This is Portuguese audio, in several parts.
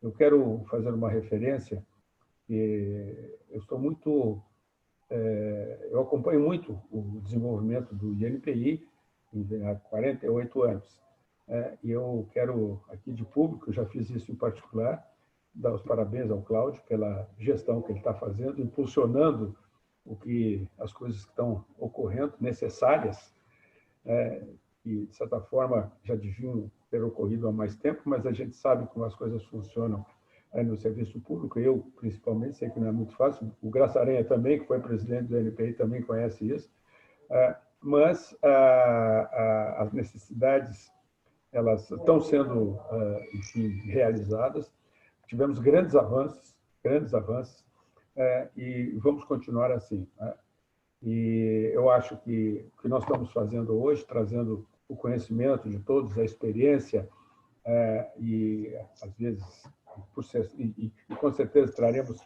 Eu quero fazer uma referência, que eu estou muito... eu acompanho muito o desenvolvimento do INPI há 48 anos. E eu quero, aqui de público, eu já fiz isso em particular, dar os parabéns ao Cláudio pela gestão que ele está fazendo, impulsionando as coisas que estão ocorrendo, necessárias, que, de certa forma, já deviam ter ocorrido há mais tempo, mas a gente sabe como as coisas funcionam no serviço público. Eu, principalmente, sei que não é muito fácil. O Graça Aranha também, que foi presidente do NPI, também conhece isso. Mas as necessidades, elas estão sendo, enfim, realizadas. Tivemos grandes avanços, e vamos continuar assim. E eu acho que o que nós estamos fazendo hoje, trazendo o conhecimento de todos, a experiência, e, às vezes, com certeza traremos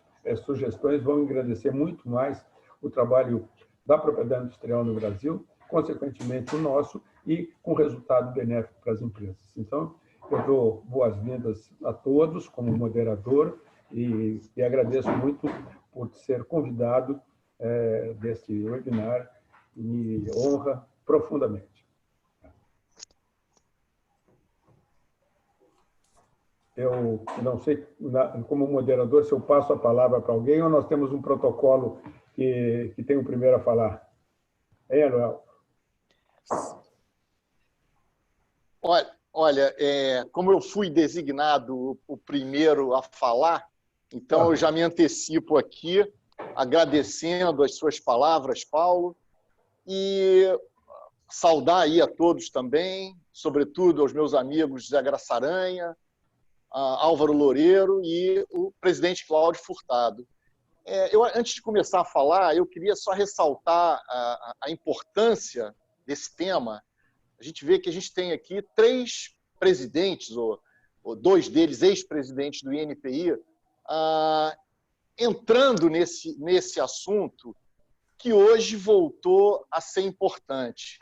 sugestões, vão engrandecer muito mais o trabalho da propriedade industrial no Brasil, consequentemente o nosso, e com resultado benéfico para as empresas. Então, eu dou boas-vindas a todos como moderador e agradeço muito por ser convidado deste webinar, me honra profundamente. Eu não sei, como moderador, se eu passo a palavra para alguém ou nós temos um protocolo que tem o primeiro a falar. Anuel? Olha, como eu fui designado o primeiro a falar, então eu já me antecipo aqui, agradecendo as suas palavras, Paulo, e saudar aí a todos também, sobretudo aos meus amigos José Graça Aranha, Álvaro Loureiro e o presidente Cláudio Furtado. Antes de começar a falar, eu queria só ressaltar a importância desse tema. A gente vê que a gente tem aqui 3 presidentes, ou 2 deles ex-presidentes do INPI, entrando nesse assunto que hoje voltou a ser importante.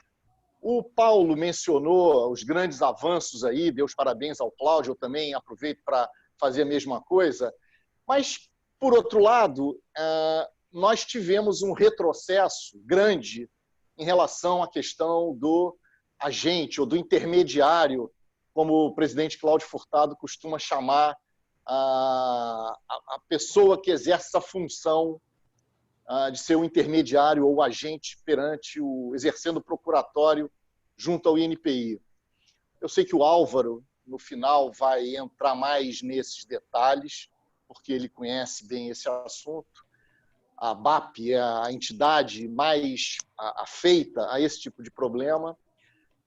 O Paulo mencionou os grandes avanços aí, deu os parabéns ao Cláudio, eu também aproveito para fazer a mesma coisa, mas, por outro lado, nós tivemos um retrocesso grande em relação à questão do agente ou do intermediário, como o presidente Cláudio Furtado costuma chamar a pessoa que exerce essa função de ser o intermediário ou agente perante exercendo o procuratório junto ao INPI. Eu sei que o Álvaro, no final, vai entrar mais nesses detalhes, porque ele conhece bem esse assunto. A BAP é a entidade mais afeita a esse tipo de problema.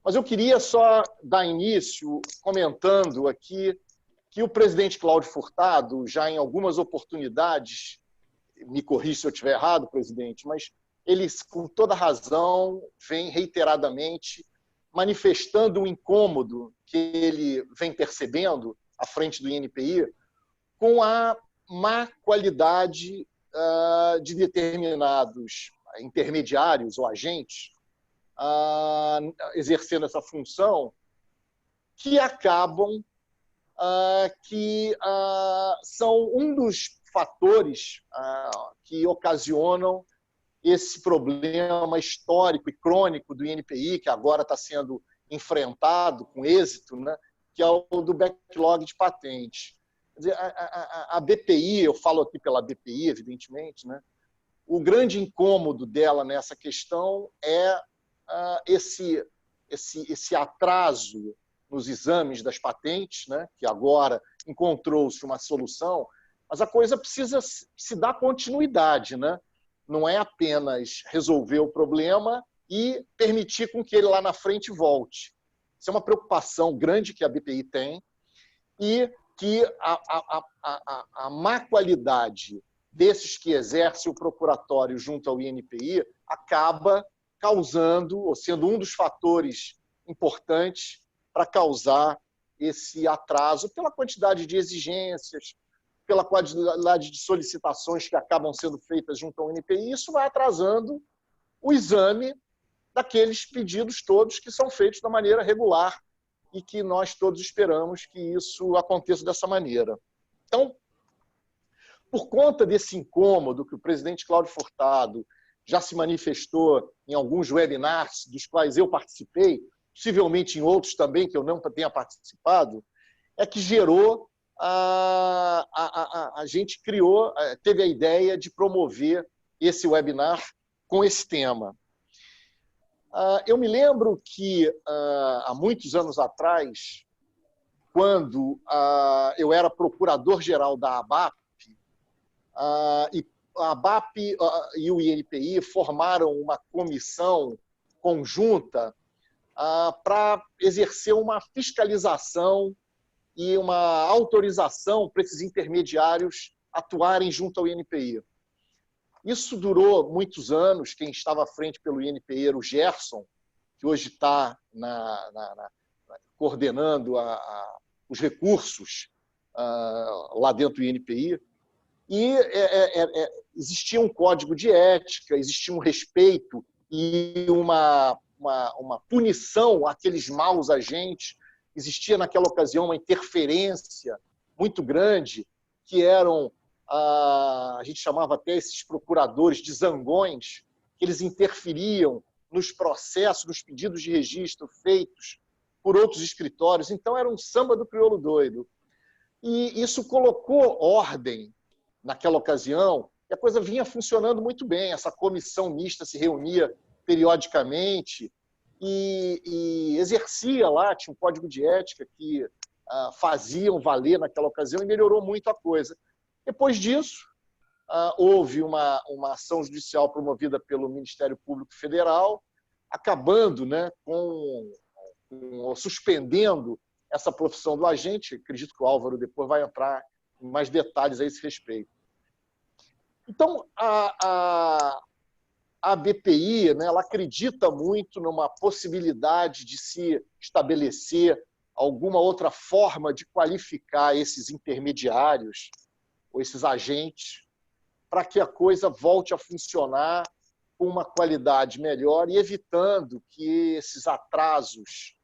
Mas eu queria só dar início comentando aqui que o presidente Cláudio Furtado, já em algumas oportunidades, me corrija se eu estiver errado, presidente, mas ele, com toda razão, vem reiteradamente manifestando o incômodo que ele vem percebendo à frente do INPI com a má qualidade de determinados intermediários ou agentes exercendo essa função, que acabam que são um dos fatores que ocasionam esse problema histórico e crônico do INPI, que agora está sendo enfrentado com êxito, né, que é o do backlog de patentes. Quer dizer, a BPI, eu falo aqui pela BPI, evidentemente, né, o grande incômodo dela nessa questão é esse atraso nos exames das patentes, né, que agora encontrou-se uma solução, mas a coisa precisa se dar continuidade, né? Não é apenas resolver o problema e permitir com que ele lá na frente volte. Isso é uma preocupação grande que a BPI tem e que a má qualidade desses que exercem o procuratório junto ao INPI acaba causando, ou sendo um dos fatores importantes para causar esse atraso pela quantidade de exigências, pela quantidade de solicitações que acabam sendo feitas junto ao INPI, e isso vai atrasando o exame daqueles pedidos todos que são feitos da maneira regular e que nós todos esperamos que isso aconteça dessa maneira. Então, por conta desse incômodo que o presidente Cláudio Furtado já se manifestou em alguns webinars dos quais eu participei, possivelmente em outros também que eu não tenha participado, é que gerou, a gente criou, teve a ideia de promover esse webinar com esse tema. Eu me lembro que, há muitos anos atrás, quando eu era procurador-geral da ABAP, e a ABAP e o INPI formaram uma comissão conjunta para exercer uma fiscalização e uma autorização para esses intermediários atuarem junto ao INPI. Isso durou muitos anos. Quem estava à frente pelo INPI era o Gerson, que hoje está coordenando os recursos lá dentro do INPI. E existia um código de ética, existia um respeito e uma punição àqueles maus agentes. Existia, naquela ocasião, uma interferência muito grande, que eram, a gente chamava até esses procuradores de zangões, que eles interferiam nos processos, nos pedidos de registro feitos por outros escritórios. Então, era um samba do crioulo doido. E isso colocou ordem naquela ocasião, e a coisa vinha funcionando muito bem. Essa comissão mista se reunia periodicamente e exercia lá, tinha um código de ética que faziam valer naquela ocasião, e melhorou muito a coisa. Depois disso, houve uma ação judicial promovida pelo Ministério Público Federal, acabando, né, suspendendo essa profissão do agente. Acredito que o Álvaro depois vai entrar em mais detalhes a esse respeito. Então, a BPI, né, ela acredita muito numa possibilidade de se estabelecer alguma outra forma de qualificar esses intermediários ou esses agentes para que a coisa volte a funcionar com uma qualidade melhor e evitando que esses atrasos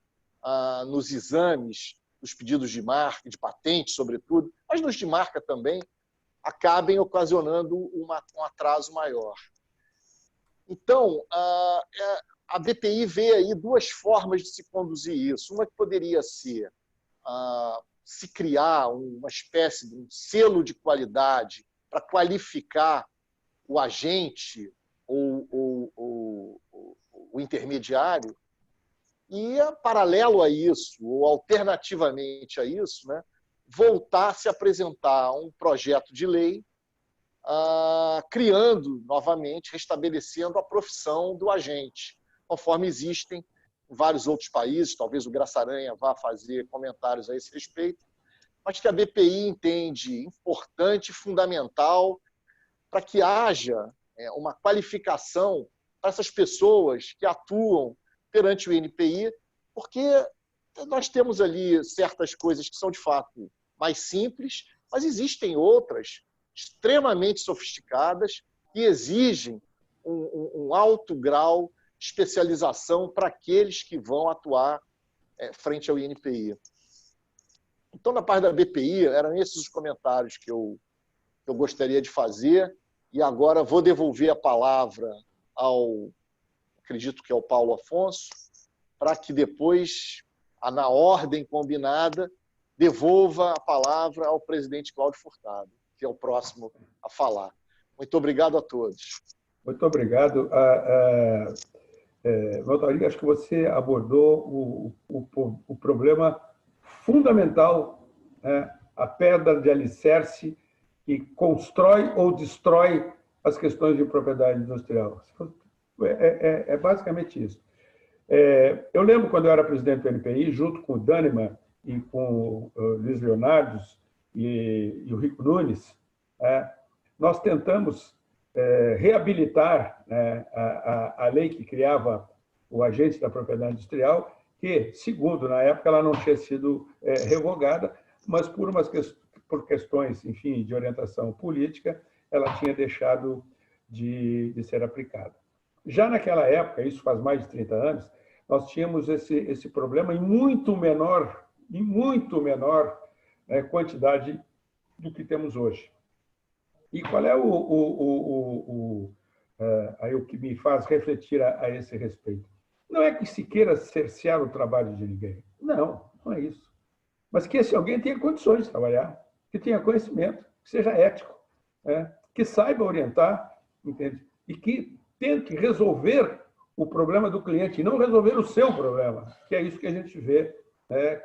nos exames, nos pedidos de marca, de patente, sobretudo, mas nos de marca também, acabem ocasionando um atraso maior. Então, a BPI vê aí duas formas de se conduzir isso. Uma que poderia ser se criar uma espécie de um selo de qualidade para qualificar o agente ou o intermediário, e, paralelo a isso, ou alternativamente a isso, né, voltar a se apresentar um projeto de lei criando novamente, restabelecendo a profissão do agente, conforme existem em vários outros países. Talvez o Graça Aranha vá fazer comentários a esse respeito, mas que a BPI entende importante e fundamental para que haja uma qualificação para essas pessoas que atuam perante o INPI, porque nós temos ali certas coisas que são, de fato, mais simples, mas existem outras extremamente sofisticadas que exigem um alto grau de especialização para aqueles que vão atuar frente ao INPI. Então, na parte da BPI, eram esses os comentários que eu gostaria de fazer, e agora vou devolver a palavra acredito que é o Paulo Afonso, para que depois, na ordem combinada, devolva a palavra ao presidente Cláudio Furtado, que é o próximo a falar. Muito obrigado a todos. Muito obrigado. Valdorinho, acho que você abordou o problema fundamental, né? A pedra de alicerce que constrói ou destrói as questões de propriedade industrial. É basicamente isso. Eu lembro quando eu era presidente do NPI, junto com o Daneman e com o Luiz Leonardo e o Rico Nunes, nós tentamos reabilitar, né, a lei que criava o agente da propriedade industrial, que, segundo, na época, ela não tinha sido revogada, mas por questões, enfim, de orientação política, ela tinha deixado de ser aplicada. Já naquela época, isso faz mais de 30 anos, nós tínhamos esse problema em muito menor quantidade do que temos hoje. E qual é aí o que me faz refletir a esse respeito? Não é que se queira cercear o trabalho de ninguém. Não, não é isso. Mas que esse alguém tenha condições de trabalhar, que tenha conhecimento, que seja ético, que saiba orientar, entende? E que tente resolver o problema do cliente, e não resolver o seu problema, que é isso que a gente vê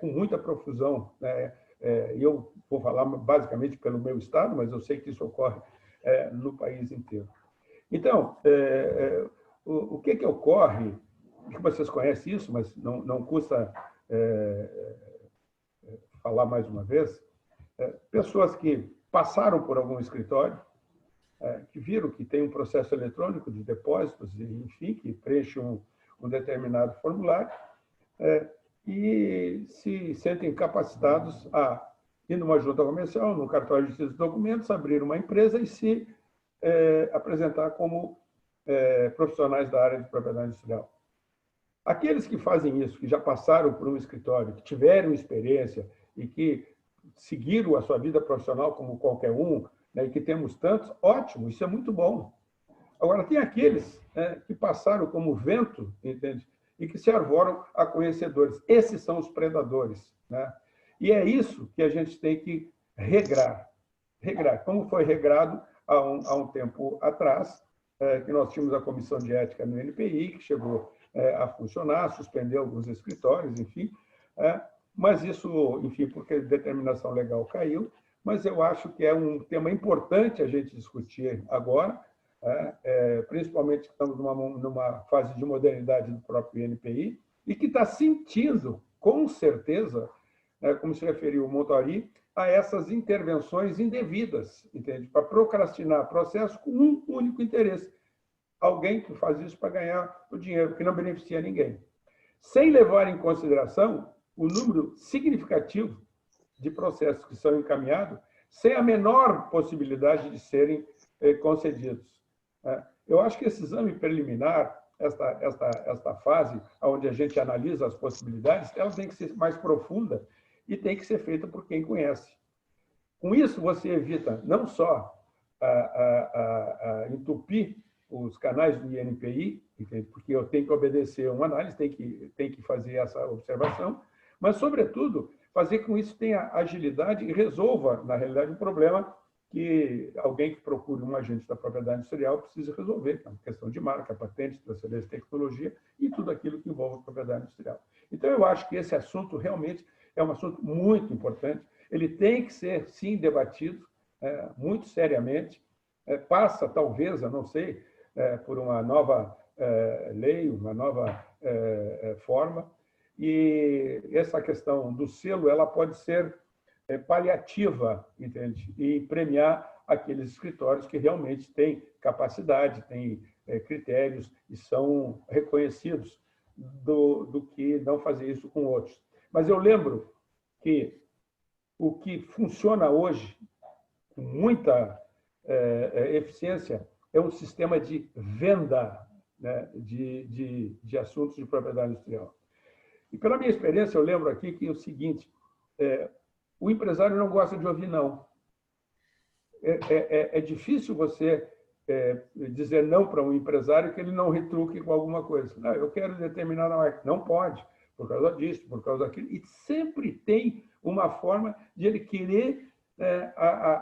com muita profusão. E eu vou falar basicamente pelo meu estado, mas eu sei que isso ocorre no país inteiro. Então, o que ocorre, que vocês conhecem isso, mas não custa falar mais uma vez, pessoas que passaram por algum escritório, que viram que tem um processo eletrônico de depósitos, enfim, que preenche um determinado formulário, e se sentem capacitados a ir numa junta comercial, no cartório de justiça de documentos, abrir uma empresa e se apresentar como profissionais da área de propriedade industrial. Aqueles que fazem isso, que já passaram por um escritório, que tiveram experiência e que seguiram a sua vida profissional como qualquer um, e que temos tantos, ótimo, isso é muito bom. Agora, tem aqueles que passaram como vento, entende? E que se arvoram a conhecedores. Esses são os predadores. E é isso que a gente tem que regrar. Como foi regrado há um tempo atrás, que nós tínhamos a Comissão de Ética no NPI, que chegou a funcionar, suspendeu alguns escritórios, enfim. Mas isso, enfim, porque a determinação legal caiu, mas eu acho que é um tema importante a gente discutir agora, principalmente que estamos numa fase de modernidade do próprio INPI, e que está sentindo, com certeza, como se referiu o Montori, a essas intervenções indevidas, entende? Para procrastinar processo com um único interesse. Alguém que faz isso para ganhar o dinheiro, que não beneficia ninguém. Sem levar em consideração o número significativo de processos que são encaminhados, sem a menor possibilidade de serem concedidos. Eu acho que esse exame preliminar, esta fase, onde a gente analisa as possibilidades, ela tem que ser mais profunda e tem que ser feita por quem conhece. Com isso, você evita não só entupir os canais do INPI, porque eu tenho que obedecer uma análise, tem que fazer essa observação, mas, sobretudo, fazer com que isso tenha agilidade e resolva, na realidade, um problema que alguém que procure um agente da propriedade industrial precisa resolver, que é uma questão de marca, patente, transferência de tecnologia e tudo aquilo que envolve a propriedade industrial. Então, eu acho que esse assunto realmente é um assunto muito importante. Ele tem que ser, sim, debatido muito seriamente. Passa, talvez, eu não sei, por uma nova lei, uma nova forma. E essa questão do selo, ela pode ser paliativa, entende? E premiar aqueles escritórios que realmente têm capacidade, têm critérios e são reconhecidos do que não fazer isso com outros. Mas eu lembro que o que funciona hoje com muita eficiência é um sistema de venda, né, de assuntos de propriedade industrial. E pela minha experiência, eu lembro aqui que é o seguinte, o empresário não gosta de ouvir não. É difícil você dizer não para um empresário que ele não retruque com alguma coisa. Não, eu quero determinada marca. Não pode, por causa disso, por causa daquilo. E sempre tem uma forma de ele querer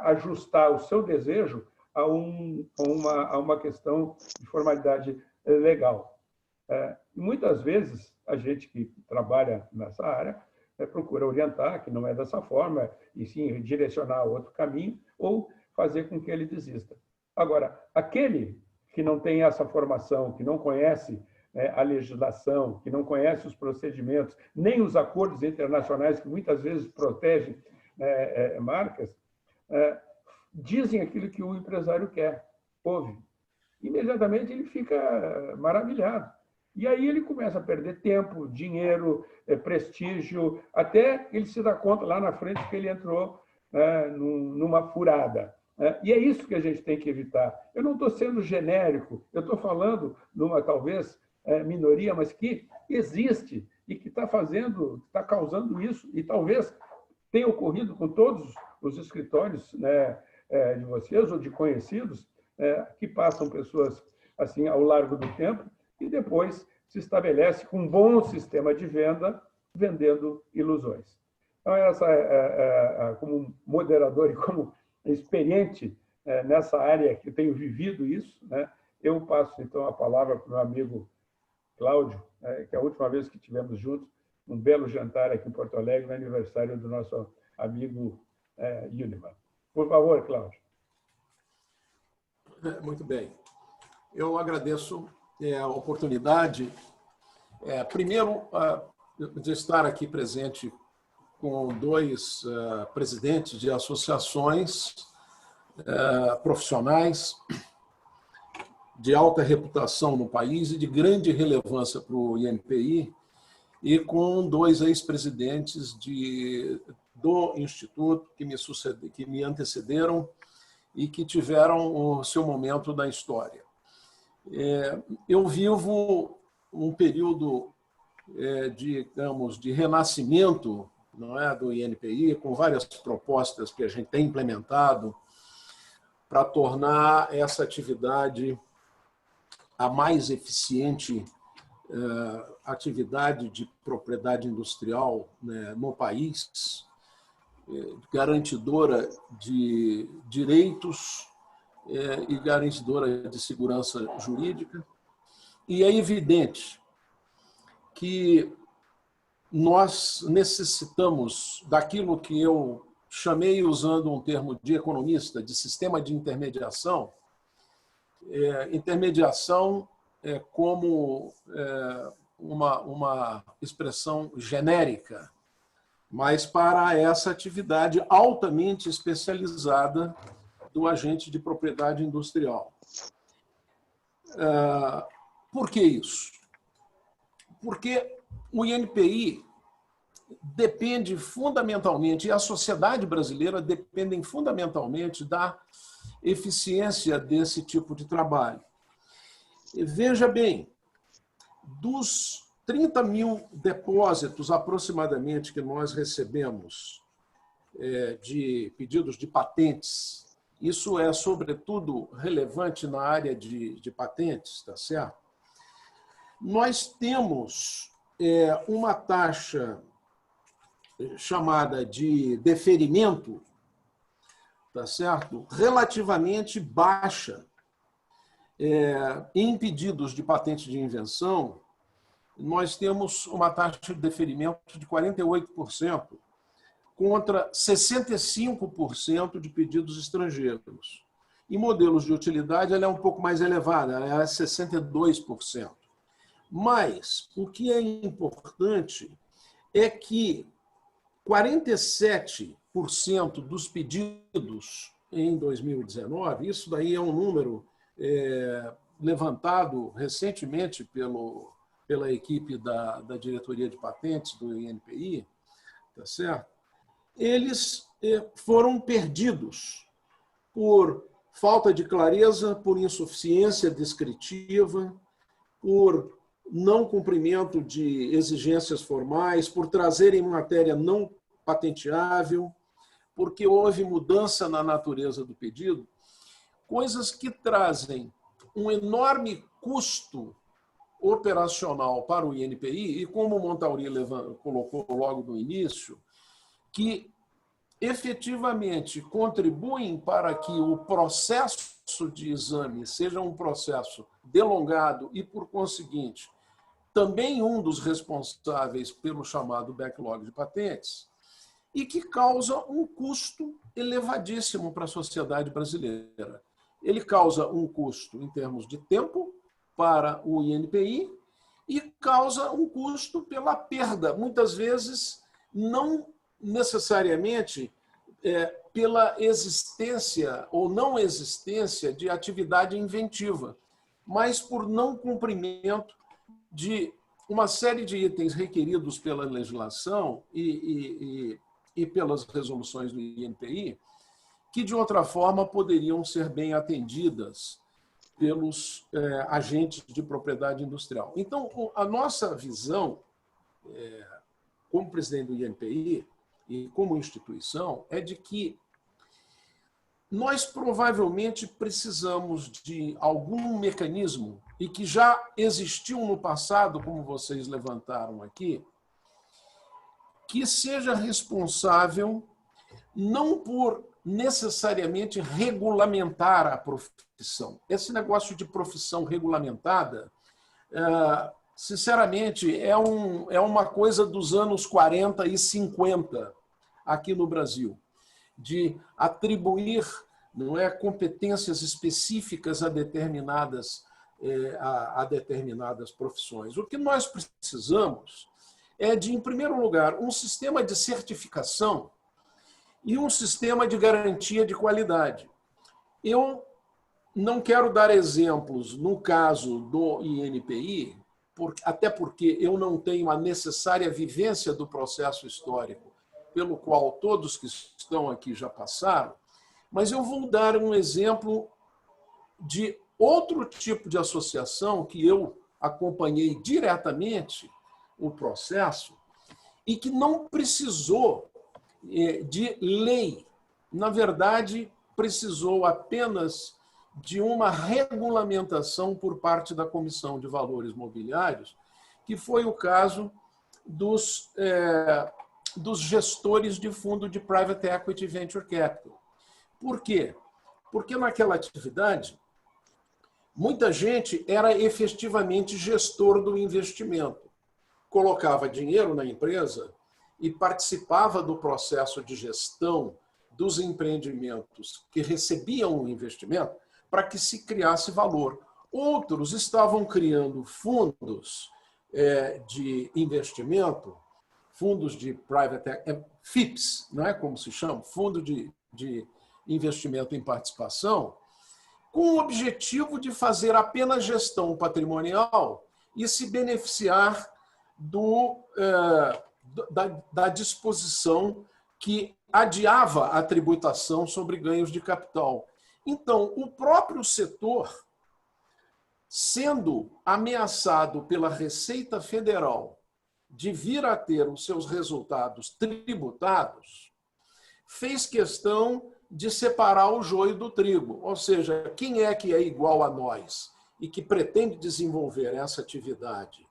ajustar o seu desejo a uma questão de formalidade legal. Muitas vezes, a gente que trabalha nessa área procura orientar que não é dessa forma, e sim direcionar a outro caminho, ou fazer com que ele desista. Agora, aquele que não tem essa formação, que não conhece a legislação, que não conhece os procedimentos, nem os acordos internacionais que muitas vezes protegem marcas, dizem aquilo que o empresário quer, ouve. Imediatamente ele fica maravilhado. E aí ele começa a perder tempo, dinheiro, prestígio, até ele se dá conta lá na frente que ele entrou numa furada. E é isso que a gente tem que evitar. Eu não estou sendo genérico, eu estou falando numa, talvez, minoria, mas que existe e que está causando isso, e talvez tenha ocorrido com todos os escritórios, né, de vocês ou de conhecidos, que passam pessoas assim ao largo do tempo e depois se estabelece com um bom sistema de venda, vendendo ilusões. Então, como moderador e como experiente nessa área que tenho vivido isso, né, eu passo, então, a palavra para o meu amigo Cláudio, que é a última vez que tivemos juntos, um belo jantar aqui em Porto Alegre, no aniversário do nosso amigo Uniman. Por favor, Cláudio. Muito bem. Eu agradeço a oportunidade, primeiro, de estar aqui presente com dois presidentes de associações profissionais de alta reputação no país e de grande relevância para o INPI, e com dois ex-presidentes do Instituto que me antecederam e que tiveram o seu momento da história. Eu vivo um período, digamos, de renascimento, não é, do INPI, com várias propostas que a gente tem implementado para tornar essa atividade a mais eficiente atividade de propriedade industrial, né, no país, garantidora de direitos e garantidora de segurança jurídica. E é evidente que nós necessitamos daquilo que eu chamei, usando um termo de economista, de sistema de intermediação. Intermediação como uma expressão genérica, mas para essa atividade altamente especializada do agente de propriedade industrial. Por que isso? Porque o INPI depende fundamentalmente, e a sociedade brasileira dependem fundamentalmente da eficiência desse tipo de trabalho. E veja bem, dos 30 mil depósitos aproximadamente que nós recebemos de pedidos de patentes, isso é sobretudo relevante na área de patentes, tá certo? Nós temos uma taxa chamada de deferimento, tá certo? Relativamente baixa em pedidos de patente de invenção. Nós temos uma taxa de deferimento de 48% contra 65% de pedidos estrangeiros. Em modelos de utilidade, ela é um pouco mais elevada, ela é 62%. Mas o que é importante é que 47% dos pedidos em 2019, isso daí é um número levantado recentemente pela equipe da diretoria de patentes do INPI, tá certo? Eles foram perdidos por falta de clareza, por insuficiência descritiva, por não cumprimento de exigências formais, por trazerem matéria não patenteável, porque houve mudança na natureza do pedido, coisas que trazem um enorme custo operacional para o INPI, e como o Montauri colocou logo no início, que efetivamente contribuem para que o processo de exame seja um processo delongado e, por conseguinte, também um dos responsáveis pelo chamado backlog de patentes, e que causa um custo elevadíssimo para a sociedade brasileira. Ele causa um custo em termos de tempo para o INPI e causa um custo pela perda, muitas vezes não necessariamente pela existência ou não existência de atividade inventiva, mas por não cumprimento de uma série de itens requeridos pela legislação e pelas resoluções do INPI, que, de outra forma, poderiam ser bem atendidas pelos agentes de propriedade industrial. Então, a nossa visão, como presidente do INPI e como instituição, é de que nós provavelmente precisamos de algum mecanismo, e que já existiu no passado, como vocês levantaram aqui, que seja responsável não por necessariamente regulamentar a profissão. Esse negócio de profissão regulamentada, sinceramente, é uma coisa dos anos 40 e 50 aqui no Brasil, de atribuir, não é, competências específicas a determinadas profissões. O que nós precisamos é de, em primeiro lugar, um sistema de certificação e um sistema de garantia de qualidade. Eu não quero dar exemplos no caso do INPI, até porque eu não tenho a necessária vivência do processo histórico pelo qual todos que estão aqui já passaram, mas eu vou dar um exemplo de outro tipo de associação que eu acompanhei diretamente o processo e que não precisou de lei. Na verdade, precisou apenas de uma regulamentação por parte da Comissão de Valores Mobiliários, que foi o caso dos gestores de fundo de Private Equity Venture Capital. Por quê? Porque naquela atividade, muita gente era efetivamente gestor do investimento. Colocava dinheiro na empresa e participava do processo de gestão dos empreendimentos que recebiam o investimento para que se criasse valor. Outros estavam criando fundos de investimento, fundos de private FIPS, não é como se chama, fundo de investimento em participação, com o objetivo de fazer apenas gestão patrimonial e se beneficiar da disposição que adiava a tributação sobre ganhos de capital. Então, o próprio setor, sendo ameaçado pela Receita Federal de vir a ter os seus resultados tributados, fez questão de separar o joio do trigo. Ou seja, quem é que é igual a nós e que pretende desenvolver essa atividade,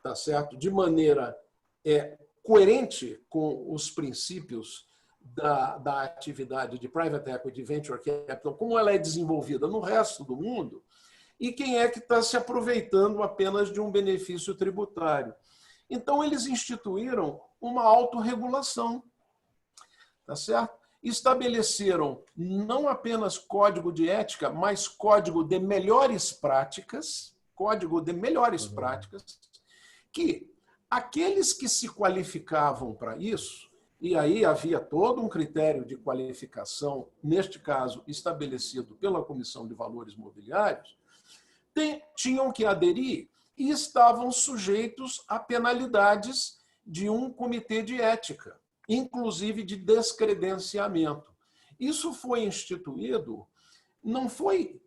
tá certo? De maneira coerente com os princípios da atividade de Private Equity Venture Capital, como ela é desenvolvida no resto do mundo, e quem é que está se aproveitando apenas de um benefício tributário. Então, eles instituíram uma autorregulação, tá certo? Estabeleceram não apenas código de ética, mas código de melhores práticas, que aqueles que se qualificavam para isso, e aí havia todo um critério de qualificação, neste caso estabelecido pela Comissão de Valores Mobiliários, tinham que aderir e estavam sujeitos a penalidades de um comitê de ética, inclusive de descredenciamento. Isso foi instituído, não foi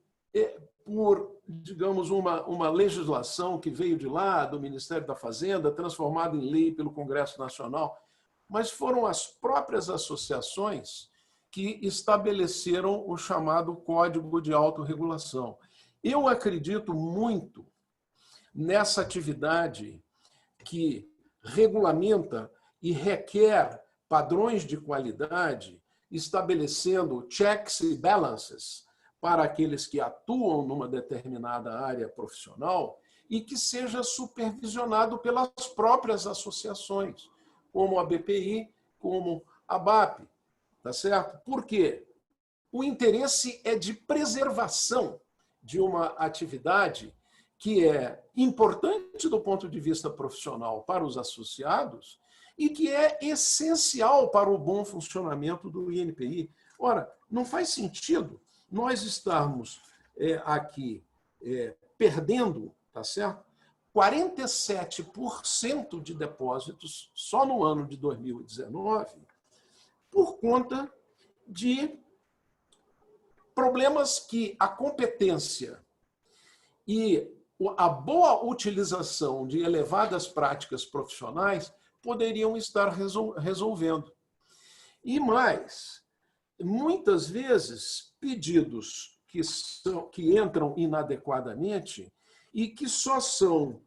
por, digamos, uma legislação que veio de lá, do Ministério da Fazenda, transformada em lei pelo Congresso Nacional, mas foram as próprias associações que estabeleceram o chamado Código de Autorregulação. Eu acredito muito nessa atividade que regulamenta e requer padrões de qualidade, estabelecendo checks e balances para aqueles que atuam numa determinada área profissional e que seja supervisionado pelas próprias associações, como a BPI, como a BAP, tá certo? Por quê? O interesse é de preservação de uma atividade que é importante do ponto de vista profissional para os associados e que é essencial para o bom funcionamento do INPI. Ora, não faz sentido nós estarmos aqui perdendo, tá certo? 47% de depósitos só no ano de 2019 por conta de problemas que a competência e a boa utilização de elevadas práticas profissionais poderiam estar resolvendo. E mais, muitas vezes, pedidos que entram inadequadamente e que só são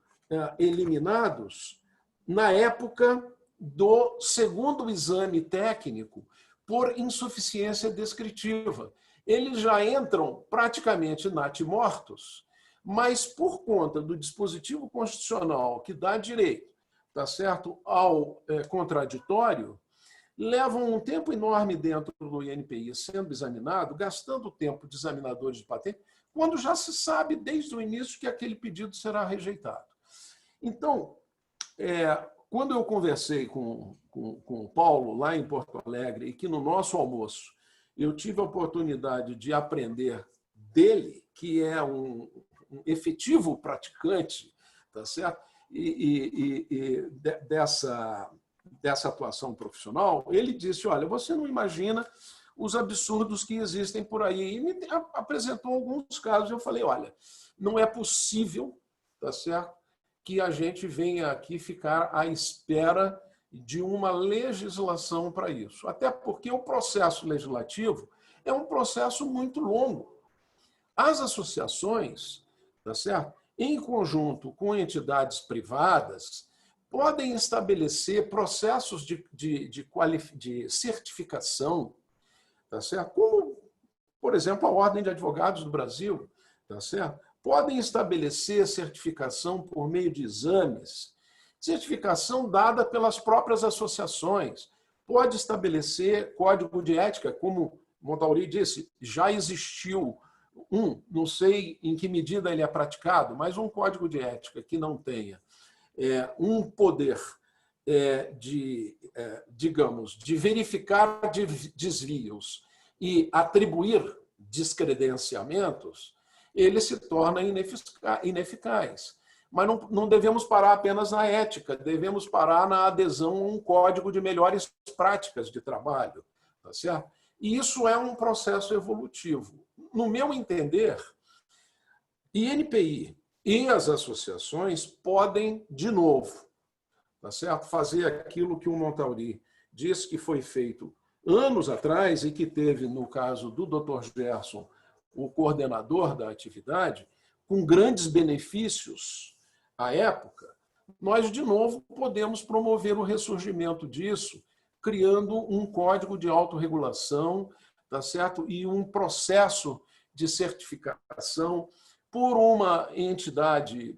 eliminados na época do segundo exame técnico por insuficiência descritiva. Eles já entram praticamente natimortos, mas por conta do dispositivo constitucional que dá direito, tá certo, ao contraditório, levam um tempo enorme dentro do INPI sendo examinado, gastando tempo de examinadores de patente, quando já se sabe desde o início que aquele pedido será rejeitado. Então, quando eu conversei com o Paulo lá em Porto Alegre e que no nosso almoço eu tive a oportunidade de aprender dele, que é um efetivo praticante, tá certo? E dessa atuação profissional, ele disse, olha, você não imagina os absurdos que existem por aí. E me apresentou alguns casos. Eu falei, olha, não é possível, tá certo, que a gente venha aqui ficar à espera de uma legislação para isso. Até porque o processo legislativo é um processo muito longo. As associações, tá certo, em conjunto com entidades privadas, podem estabelecer processos de certificação, tá certo? Como, por exemplo, a Ordem de Advogados do Brasil, tá certo? Podem estabelecer certificação por meio de exames, certificação dada pelas próprias associações, pode estabelecer código de ética, como Montauri disse, já existiu não sei em que medida ele é praticado, mas um código de ética que não tenha um poder digamos, de verificar desvios e atribuir descredenciamentos, ele se torna ineficaz. Mas não devemos parar apenas na ética, devemos parar na adesão a um código de melhores práticas de trabalho. Tá certo? E isso é um processo evolutivo. No meu entender, INPI e as associações podem, de novo, tá certo? Fazer aquilo que o Montauri disse que foi feito anos atrás e que teve, no caso do Dr. Gerson, o coordenador da atividade, com grandes benefícios à época, nós, de novo, podemos promover o ressurgimento disso, criando um código de autorregulação, tá certo? E um processo de certificação por uma entidade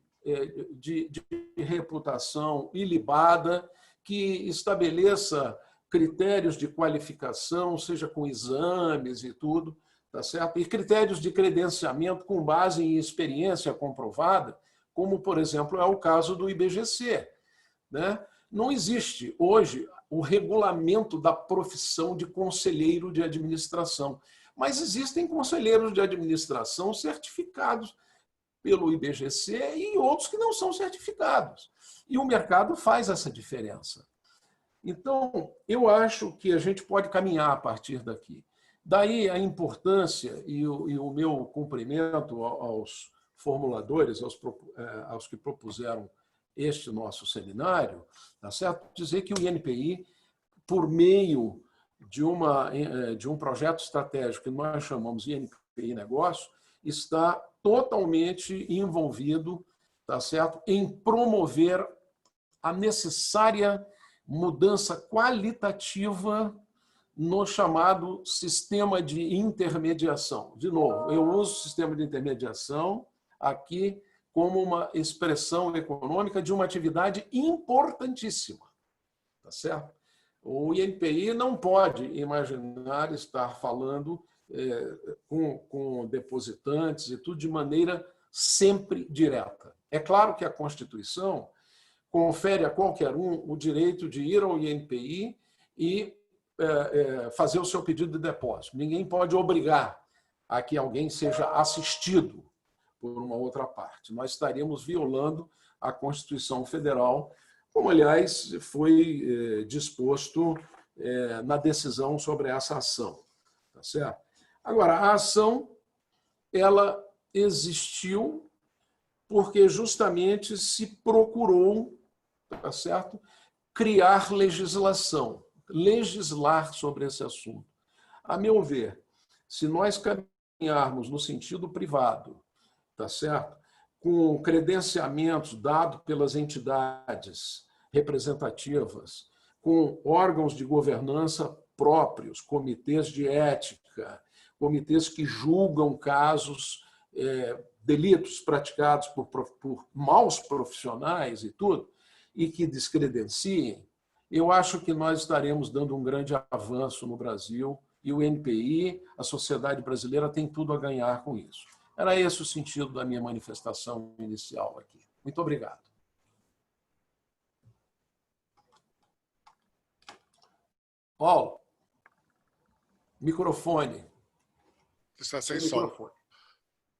de reputação ilibada que estabeleça critérios de qualificação, seja com exames e tudo, tá certo? E critérios de credenciamento com base em experiência comprovada, como, por exemplo, é o caso do IBGC, né? Não existe hoje o regulamento da profissão de conselheiro de administração, mas existem conselheiros de administração certificados pelo IBGC e outros que não são certificados. E o mercado faz essa diferença. Então, eu acho que a gente pode caminhar a partir daqui. Daí a importância e o meu cumprimento aos formuladores, aos que propuseram este nosso seminário, tá certo? Dizer que o INPI, por meio de um projeto estratégico que nós chamamos INPI Negócio, está totalmente envolvido, tá certo, em promover a necessária mudança qualitativa no chamado sistema de intermediação. De novo, eu uso o sistema de intermediação aqui como uma expressão econômica de uma atividade importantíssima, tá certo? O INPI não pode imaginar estar falando com depositantes e tudo de maneira sempre direta. É claro que a Constituição confere a qualquer um o direito de ir ao INPI e fazer o seu pedido de depósito. Ninguém pode obrigar a que alguém seja assistido por uma outra parte. Nós estaríamos violando a Constituição Federal, como, aliás, foi disposto na decisão sobre essa ação. Tá certo? Agora, a ação ela existiu porque justamente se procurou, tá certo, criar legislação, legislar sobre esse assunto. A meu ver, se nós caminharmos no sentido privado, tá certo? Com credenciamentos dados pelas entidades representativas, com órgãos de governança próprios, comitês de ética, comitês que julgam casos, delitos praticados por maus profissionais e tudo, e que descredenciem, eu acho que nós estaremos dando um grande avanço no Brasil e o NPI, a sociedade brasileira, tem tudo a ganhar com isso. Era esse o sentido da minha manifestação inicial aqui. Muito obrigado. Paulo, microfone. Está sem som.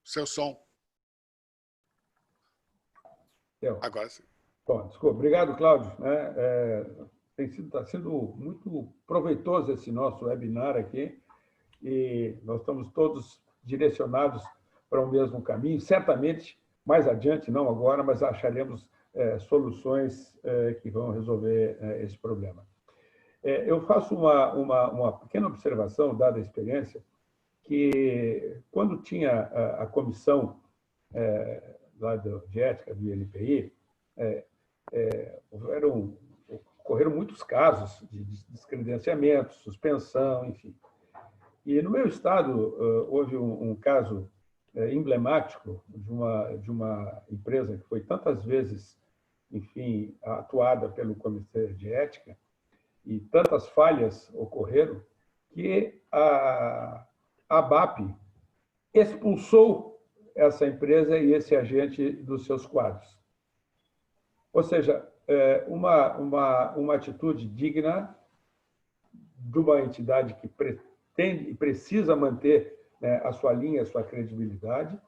Seu som. Agora sim. Bom, desculpa. Obrigado, Cláudio. Está sendo muito proveitoso esse nosso webinar aqui e nós estamos todos direcionados para o mesmo caminho. Certamente, mais adiante, não agora, mas acharemos soluções que vão resolver esse problema. Eu faço uma pequena observação, dada a experiência, que quando tinha a comissão lá de ética do INPI, ocorreram muitos casos de descredenciamento, suspensão, enfim. E no meu estado houve um caso emblemático de uma empresa que foi tantas vezes, enfim, atuada pelo Comitê de Ética, e tantas falhas ocorreram que a ABAP expulsou essa empresa e esse agente dos seus quadros. Ou seja, uma atitude digna de uma entidade que pretende e precisa manter a sua linha, a sua credibilidade,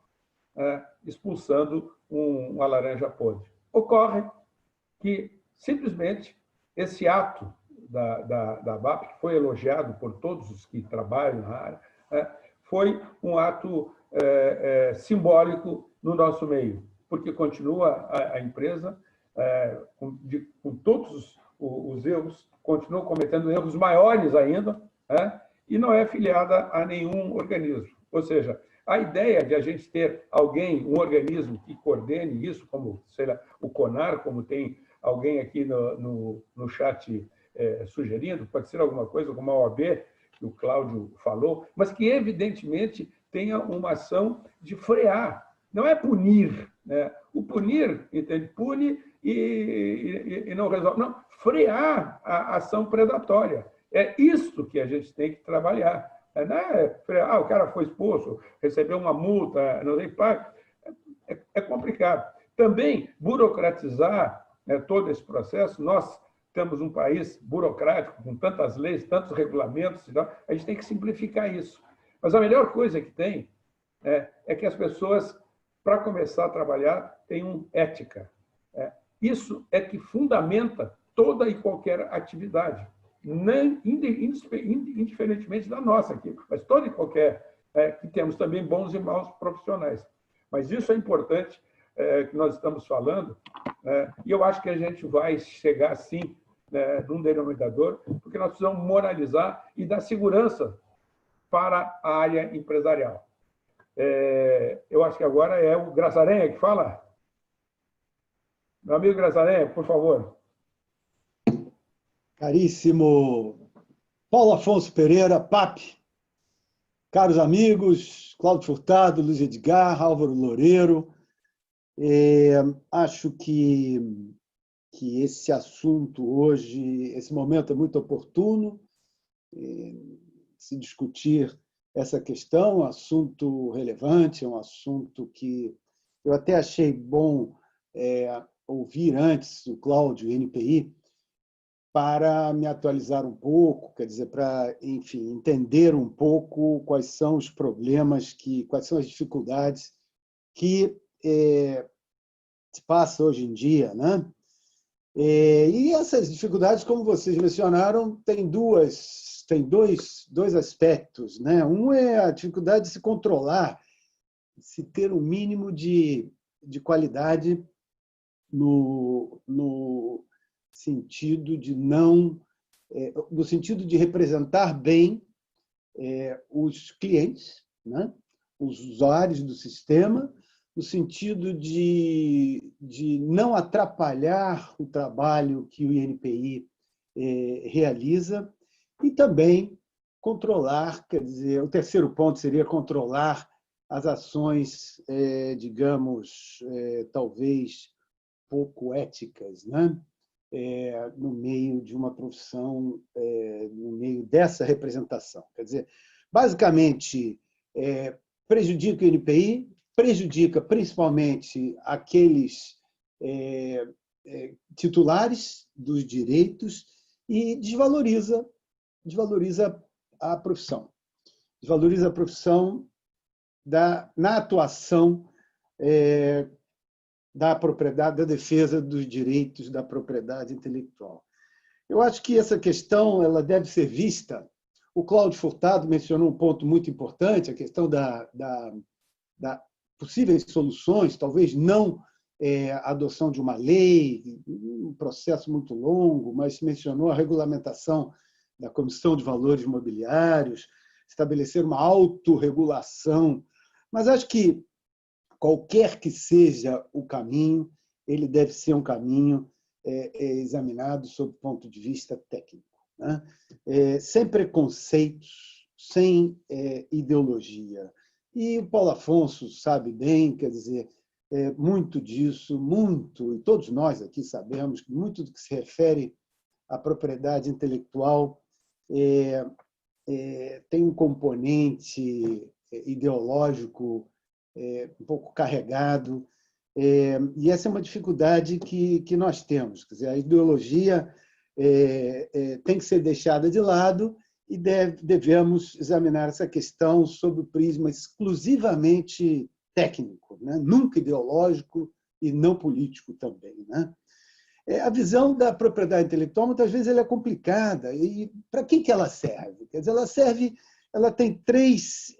expulsando uma laranja podre. Ocorre que, simplesmente, esse ato da ABAP, que foi elogiado por todos os que trabalham na área, foi um ato simbólico no nosso meio, porque continua a empresa com todos os erros, continua cometendo erros maiores ainda, e não é filiada a nenhum organismo. Ou seja, a ideia de a gente ter alguém, um organismo que coordene isso, como, sei lá, o CONAR, como tem alguém aqui no chat sugerindo, pode ser alguma coisa como a OAB, que o Cláudio falou, mas que, evidentemente, tenha uma ação de frear, não é punir. O punir, entende? Pune e não resolve. Não, frear a ação predatória. É isso que a gente tem que trabalhar. Não é frear, o cara foi expulso, recebeu uma multa, não sei, paga. É complicado. Também, burocratizar todo esse processo, nós temos um país burocrático, com tantas leis, tantos regulamentos, a gente tem que simplificar isso. Mas a melhor coisa que tem é que as pessoas, para começar a trabalhar, tenham ética. Isso é que fundamenta toda e qualquer atividade, indiferentemente da nossa aqui, mas toda e qualquer, que temos também bons e maus profissionais. Mas isso é importante, que nós estamos falando, e eu acho que a gente vai chegar, sim, num denominador, porque nós precisamos moralizar e dar segurança para a área empresarial. Eu acho que agora é o Graçarenha que fala. Meu amigo Graçarenha, por favor. Caríssimo Paulo Afonso Pereira, PAP, caros amigos, Cláudio Furtado, Luiz Edgar, Álvaro Loureiro, acho que esse assunto hoje, esse momento é muito oportuno, se discutir essa questão, um assunto relevante, um assunto que eu até achei bom ouvir antes o Cláudio, NPI, para me atualizar um pouco, quer dizer, para, enfim, entender um pouco quais são os problemas, quais são as dificuldades que se passa hoje em dia, né? E essas dificuldades, como vocês mencionaram, tem dois aspectos, né? Um é a dificuldade de se controlar, se ter um mínimo de qualidade no sentido de no sentido de representar bem os clientes, né? Os usuários do sistema, no sentido de não atrapalhar o trabalho que o INPI realiza e também controlar, quer dizer, o terceiro ponto seria controlar as ações, digamos, talvez pouco éticas, né? No meio de uma profissão, no meio dessa representação. Quer dizer, basicamente, prejudica o INPI, prejudica principalmente aqueles titulares dos direitos e desvaloriza a profissão. Desvaloriza a profissão na atuação da propriedade, da defesa dos direitos da propriedade intelectual. Eu acho que essa questão ela deve ser vista. O Cláudio Furtado mencionou um ponto muito importante, a questão da possíveis soluções, talvez não a adoção de uma lei, um processo muito longo, mas mencionou a regulamentação da Comissão de Valores Imobiliários, estabelecer uma autorregulação. Mas acho que qualquer que seja o caminho, ele deve ser um caminho examinado sob o ponto de vista técnico, né? Sem preconceitos, sem ideologia. E o Paulo Afonso sabe bem, quer dizer, muito disso, e todos nós aqui sabemos que muito do que se refere à propriedade intelectual tem um componente ideológico um pouco carregado, e essa é uma dificuldade que nós temos. Quer dizer, a ideologia tem que ser deixada de lado e devemos examinar essa questão sob o prisma exclusivamente técnico, né? Nunca ideológico e não político também, né? A visão da propriedade intelectual, muitas vezes, ela é complicada. E para que ela serve? Quer dizer, ela tem três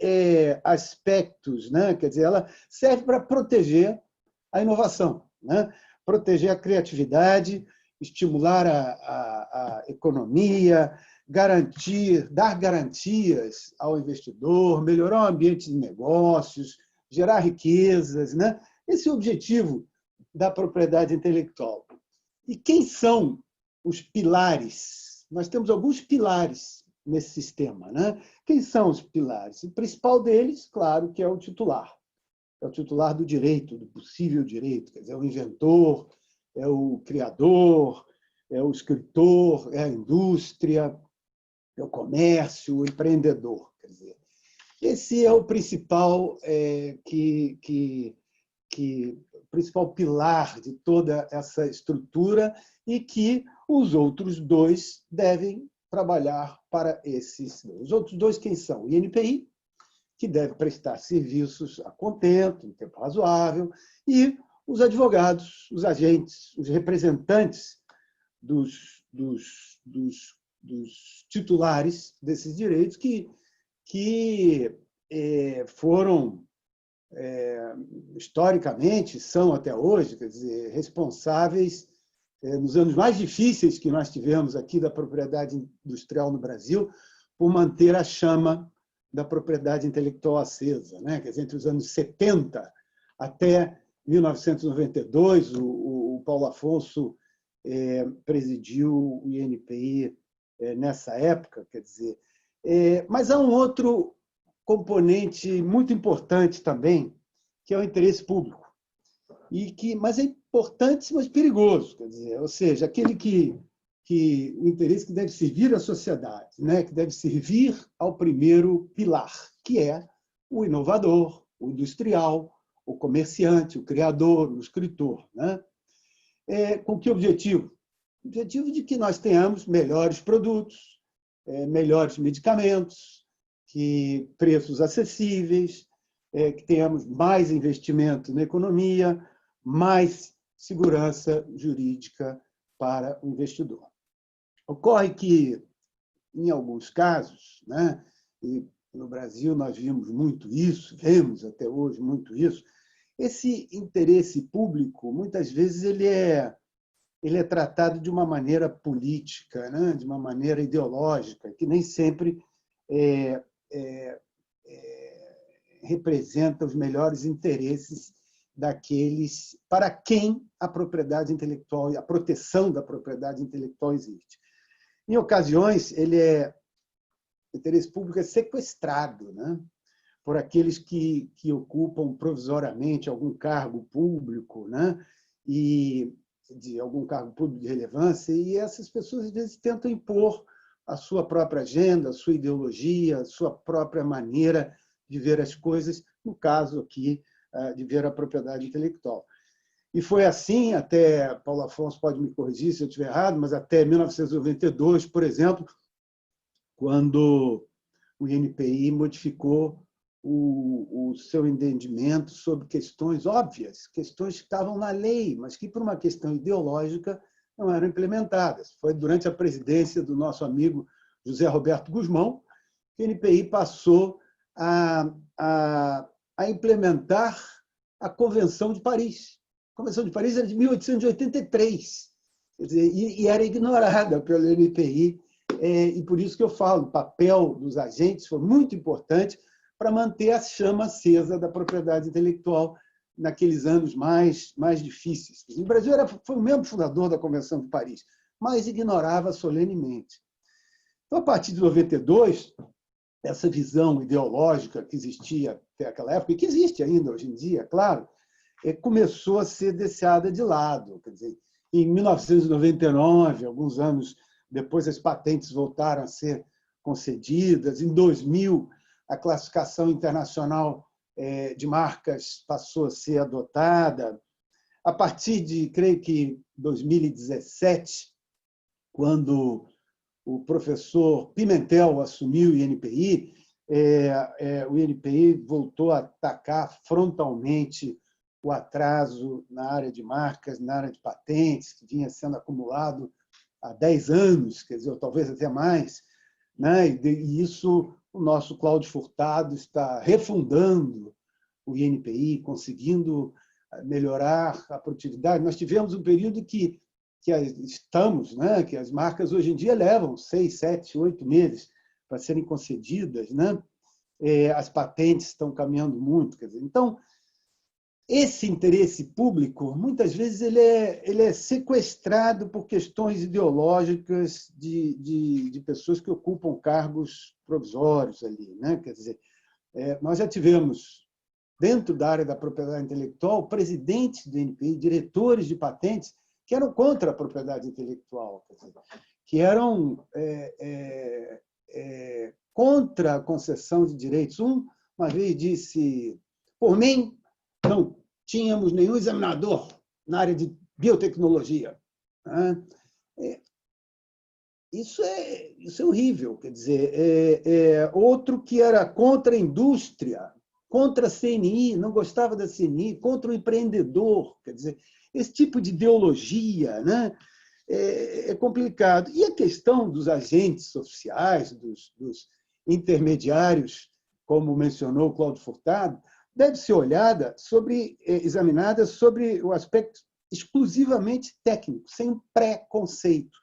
aspectos, né? Quer dizer, ela serve para proteger a inovação, né? Proteger a criatividade, estimular a economia, dar garantias ao investidor, melhorar o ambiente de negócios, gerar riquezas, né? Esse é o objetivo da propriedade intelectual. E quem são os pilares? Nós temos alguns pilares nesse sistema, né? Quem são os pilares? O principal deles, claro, que é o titular. É o titular do direito, do possível direito. Quer dizer, é o inventor, é o criador, é o escritor, é a indústria, é o comércio, o empreendedor. Quer dizer, esse é o principal principal pilar de toda essa estrutura e que os outros dois devem trabalhar para esses dois. Os outros dois quem são? O INPI, que deve prestar serviços a contento, em tempo razoável, e os advogados, os agentes, os representantes dos titulares desses direitos que foram historicamente, são até hoje, quer dizer, responsáveis nos anos mais difíceis que nós tivemos aqui da propriedade industrial no Brasil, por manter a chama da propriedade intelectual acesa, né? Quer dizer, entre os anos 70 até 1992, o Paulo Afonso presidiu o INPI nessa época, quer dizer. Mas há um outro componente muito importante também, que é o interesse público. Mas é importante, mas perigoso. Quer dizer, ou seja, aquele o interesse que deve servir à sociedade, né? Que deve servir ao primeiro pilar, que é o inovador, o industrial, o comerciante, o criador, o escritor, né? Com que objetivo? O objetivo de que nós tenhamos melhores produtos, melhores medicamentos, que preços acessíveis, que tenhamos mais investimento na economia, mais segurança jurídica para o investidor. Ocorre que, em alguns casos, né, e no Brasil nós vimos muito isso, vemos até hoje muito isso, esse interesse público, muitas vezes, ele é tratado de uma maneira política, né, de uma maneira ideológica, que nem sempre representa os melhores interesses daqueles para quem a propriedade intelectual e a proteção da propriedade intelectual existe. Em ocasiões, o interesse público é sequestrado, né, por aqueles que ocupam provisoriamente algum cargo público, né, e de algum cargo público de relevância, e essas pessoas às vezes tentam impor a sua própria agenda, a sua ideologia, a sua própria maneira de ver as coisas, no caso aqui de ver a propriedade intelectual. E foi assim até, Paulo Afonso pode me corrigir se eu estiver errado, mas até 1992, por exemplo, quando o INPI modificou o seu entendimento sobre questões óbvias, questões que estavam na lei, mas que, por uma questão ideológica, não eram implementadas. Foi durante a presidência do nosso amigo José Roberto Guzmão que o INPI passou a implementar a Convenção de Paris. A Convenção de Paris era de 1883, quer dizer, e era ignorada pelo INPI, e por isso que eu falo, o papel dos agentes foi muito importante para manter a chama acesa da propriedade intelectual naqueles anos mais difíceis. O Brasil foi o mesmo fundador da Convenção de Paris, mas ignorava solenemente. Então, a partir de 92, essa visão ideológica que existia até aquela época, e que existe ainda hoje em dia, claro, começou a ser deixada de lado. Quer dizer, em 1999, alguns anos depois, as patentes voltaram a ser concedidas. Em 2000, a classificação internacional de marcas passou a ser adotada. A partir de, creio que, 2017, quando o professor Pimentel assumiu o INPI, o INPI voltou a atacar frontalmente o atraso na área de marcas, na área de patentes, que vinha sendo acumulado há 10 anos, quer dizer, ou talvez até mais, né? E isso o nosso Cláudio Furtado está refundando o INPI, conseguindo melhorar a produtividade. Nós tivemos um período que as marcas hoje em dia levam 6, 7, 8 meses para serem concedidas, né? As patentes estão caminhando muito. Quer dizer, então, esse interesse público, muitas vezes, ele é sequestrado por questões ideológicas de pessoas que ocupam cargos provisórios ali, né? Quer dizer, nós já tivemos, dentro da área da propriedade intelectual, presidentes do INPI, diretores de patentes, que eram contra a propriedade intelectual, quer dizer, que eram contra a concessão de direitos. Uma vez disse, por mim, não tínhamos nenhum examinador na área de biotecnologia. Isso é horrível. Quer dizer, outro que era contra a indústria, contra a CNI, não gostava da CNI, contra o empreendedor. Quer dizer, esse tipo de ideologia, né, é complicado. E a questão dos agentes oficiais, dos intermediários, como mencionou o Cláudio Furtado, deve ser examinada sobre o aspecto exclusivamente técnico, sem preconceito,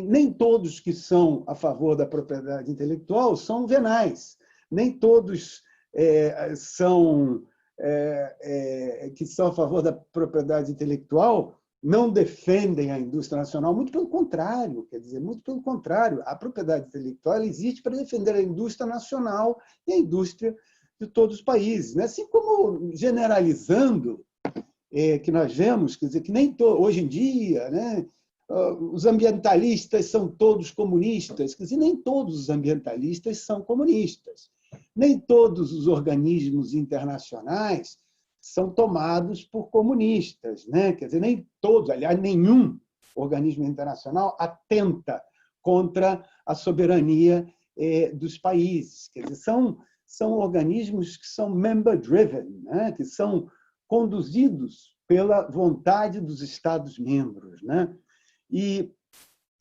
nem todos que são a favor da propriedade intelectual são venais, nem todos que são a favor da propriedade intelectual não defendem a indústria nacional, muito pelo contrário, quer dizer, muito pelo contrário, a propriedade intelectual existe para defender a indústria nacional e a indústria de todos os países, né? Assim como, generalizando, que nós vemos, quer dizer, que nem hoje em dia, né, os ambientalistas são todos comunistas, quer dizer, nem todos os ambientalistas são comunistas, nem todos os organismos internacionais são tomados por comunistas, né? Quer dizer, nem todos, aliás, nenhum organismo internacional atenta contra a soberania dos países. Quer dizer, são organismos que são member-driven, né? Que são conduzidos pela vontade dos Estados-membros, né? E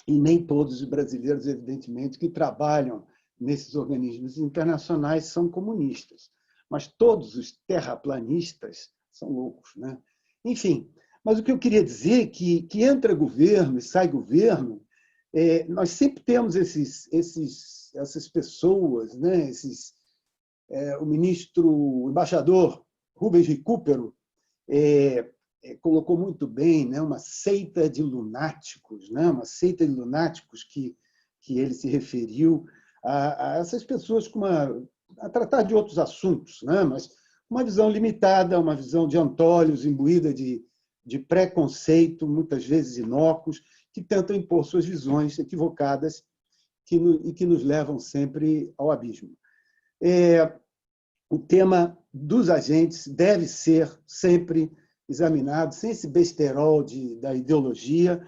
nem todos os brasileiros, evidentemente, que trabalham nesses organismos internacionais são comunistas. Mas todos os terraplanistas são loucos, né? Enfim, mas o que eu queria dizer é que entra governo e sai governo, nós sempre temos esses essas pessoas, né? O embaixador Rubens Recupero colocou muito bem, né? Uma seita de lunáticos, né? Uma seita de lunáticos que ele se referiu a essas pessoas a tratar de outros assuntos, né? Mas uma visão limitada, uma visão de antolhos, imbuída de preconceito, muitas vezes inócuos, que tentam impor suas visões equivocadas e que nos levam sempre ao abismo. O tema dos agentes deve ser sempre examinado, sem esse besterol da ideologia.